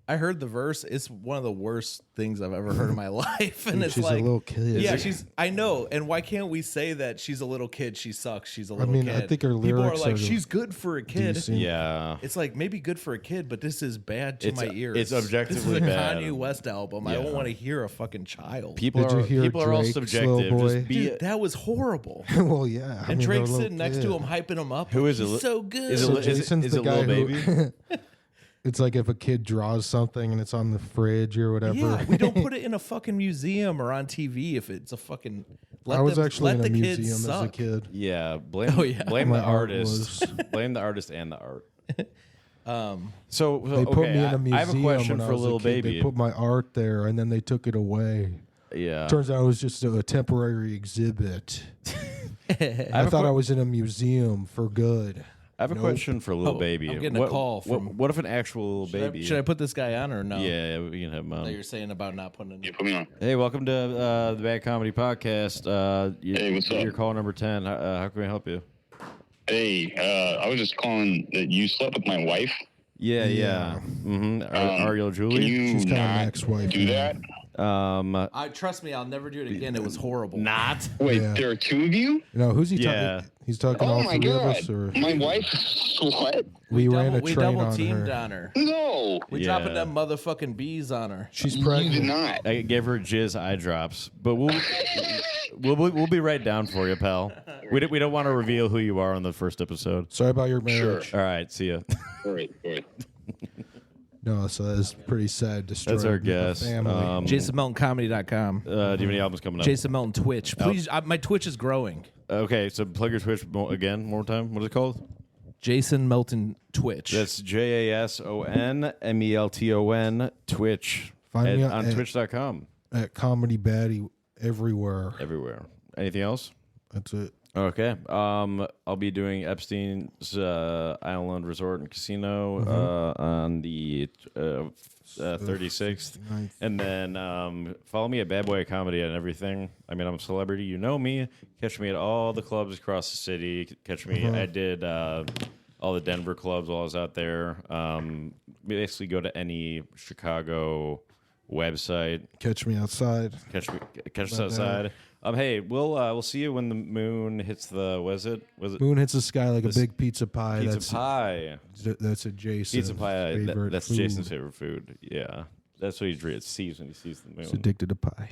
Speaker 2: I heard the verse. It's one of the worst things I've ever heard in my life, and it's
Speaker 3: She's
Speaker 2: like
Speaker 3: a little kid.
Speaker 2: Yeah, I know. And why can't we say that she's a little kid? She sucks. She's a little
Speaker 3: mean,
Speaker 2: kid.
Speaker 3: I think her
Speaker 2: People are
Speaker 3: lyrics
Speaker 2: like,
Speaker 3: are
Speaker 2: she's good for a kid.
Speaker 3: decent.
Speaker 4: Yeah.
Speaker 2: It's like maybe good for a kid, but this is bad to my ears.
Speaker 4: it's objectively
Speaker 2: this is a
Speaker 4: bad.
Speaker 2: Kanye West album. I
Speaker 4: Yeah.
Speaker 2: don't want to hear a fucking child.
Speaker 4: People
Speaker 3: Did you hear
Speaker 4: are all
Speaker 3: Drake's
Speaker 4: subjective.
Speaker 3: Little Boy?
Speaker 4: Just be
Speaker 2: Dude, that was horrible.
Speaker 3: Well, yeah.
Speaker 2: And
Speaker 3: I mean, they're
Speaker 2: Drake's
Speaker 3: a little
Speaker 2: sitting next to
Speaker 3: kid.
Speaker 2: him, hyping him up.
Speaker 4: Who is
Speaker 2: He's
Speaker 4: it?
Speaker 2: so good.
Speaker 4: Is
Speaker 3: So
Speaker 4: it
Speaker 3: Jason's
Speaker 4: is
Speaker 3: the
Speaker 4: it
Speaker 3: guy
Speaker 4: Lil Baby?
Speaker 3: who. It's like if a kid draws something and it's on the fridge or whatever.
Speaker 2: Yeah, we don't put it in a fucking museum or on TV if it's a fucking.
Speaker 3: I was actually
Speaker 2: let
Speaker 3: in a
Speaker 2: the kids
Speaker 3: museum as a
Speaker 2: suck.
Speaker 3: kid.
Speaker 4: Yeah, blame
Speaker 2: Oh, yeah.
Speaker 4: blame
Speaker 3: My
Speaker 4: the
Speaker 3: art
Speaker 4: artist. Blame the artist and the art. So
Speaker 3: They put
Speaker 4: okay,
Speaker 3: me in a museum.
Speaker 4: I have a question
Speaker 3: when I
Speaker 4: for
Speaker 3: was
Speaker 4: Lil
Speaker 3: a kid.
Speaker 4: Baby.
Speaker 3: They put my art there and then they took it away.
Speaker 4: Yeah,
Speaker 3: Turns out it was just a temporary exhibit. I thought I was in a museum for good.
Speaker 4: I have a question for Lil
Speaker 2: Oh,
Speaker 4: Baby.
Speaker 2: I'm getting a call from-
Speaker 4: What if an actual Lil Baby?
Speaker 2: Should I put this guy on or no?
Speaker 4: Yeah, we can have him on.
Speaker 2: That you're saying about not putting it.
Speaker 6: Put me on.
Speaker 4: Hey, welcome to the Bad Comedy Podcast.
Speaker 6: Hey, what's up?
Speaker 4: You're call number 10. How can we help you?
Speaker 6: Hey, I was just calling that you slept with my wife.
Speaker 4: Yeah. Mm-hmm. Ariel
Speaker 6: Can
Speaker 4: Julie.
Speaker 6: you
Speaker 3: She's kinda an
Speaker 6: not
Speaker 3: ex-wife
Speaker 6: do
Speaker 3: now.
Speaker 6: that?
Speaker 2: Trust me, I'll never do it again. It was horrible.
Speaker 4: Not.
Speaker 6: Wait,
Speaker 3: Yeah.
Speaker 6: there are two of you?
Speaker 3: You know, who's he
Speaker 4: Yeah.
Speaker 3: talking? He's talking
Speaker 6: Oh
Speaker 3: all
Speaker 6: my
Speaker 3: three of
Speaker 6: god!
Speaker 3: us, or
Speaker 6: My wife slut?
Speaker 3: we ran a
Speaker 2: We
Speaker 3: train
Speaker 2: double
Speaker 3: on
Speaker 2: teamed
Speaker 3: her.
Speaker 2: on her.
Speaker 6: No,
Speaker 2: We
Speaker 4: Yeah.
Speaker 2: dropping them motherfucking bees on her.
Speaker 3: She's
Speaker 6: you did
Speaker 3: pregnant.
Speaker 6: not.
Speaker 4: I gave her jizz eye drops, but we'll be right down for you, pal. We don't want to reveal who you are on the first episode.
Speaker 3: Sorry about your marriage.
Speaker 4: All right, see ya.
Speaker 6: All right, all right.
Speaker 3: No, so that's pretty sad.
Speaker 4: That's our guest.
Speaker 3: Family.
Speaker 2: JasonMeltonComedy.com.
Speaker 4: Do you have any albums coming up?
Speaker 2: Jason Melton Twitch. Please, my Twitch is growing.
Speaker 4: Okay, so plug your Twitch again, more time. What is it called?
Speaker 2: Jason Melton Twitch.
Speaker 4: That's JasonMelton Twitch.
Speaker 3: Find me
Speaker 4: on
Speaker 3: at-
Speaker 4: Twitch.com.
Speaker 3: At Comedy Baddie everywhere.
Speaker 4: Everywhere. Anything else?
Speaker 3: That's it.
Speaker 4: Okay. I'll be doing Epstein's Island Resort and Casino on the 36th. And then follow me at Bad Boy Comedy and everything. I mean, I'm a celebrity. You know me. Catch me at all the clubs across the city. Catch me. I did all the Denver clubs while I was out there. Basically, go to any Chicago website.
Speaker 3: Catch me outside.
Speaker 4: Catch us outside. Hey, we'll see you when the moon hits the. Was it
Speaker 3: Moon hits the sky like a
Speaker 4: This
Speaker 3: big pizza pie.
Speaker 4: pizza pie?
Speaker 3: That's a Jason.
Speaker 4: Pizza pie.
Speaker 3: Favorite
Speaker 4: That's
Speaker 3: food.
Speaker 4: Jason's favorite food. Yeah, that's what he sees when he sees the moon.
Speaker 3: He's addicted to pie.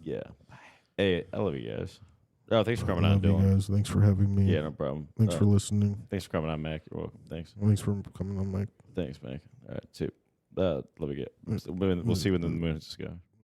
Speaker 4: Yeah. Hey, I love you guys. Oh, thanks for coming
Speaker 3: I
Speaker 4: on,
Speaker 3: love you
Speaker 4: Dylan.
Speaker 3: guys. Thanks for having me.
Speaker 4: Yeah, no problem.
Speaker 3: Thanks for listening.
Speaker 4: Thanks for coming on, Mac. You're welcome. Thanks.
Speaker 3: Thanks for coming on, Mike.
Speaker 4: Thanks, Mac. All right, too. Love you. We'll see you when the moon hits the sky.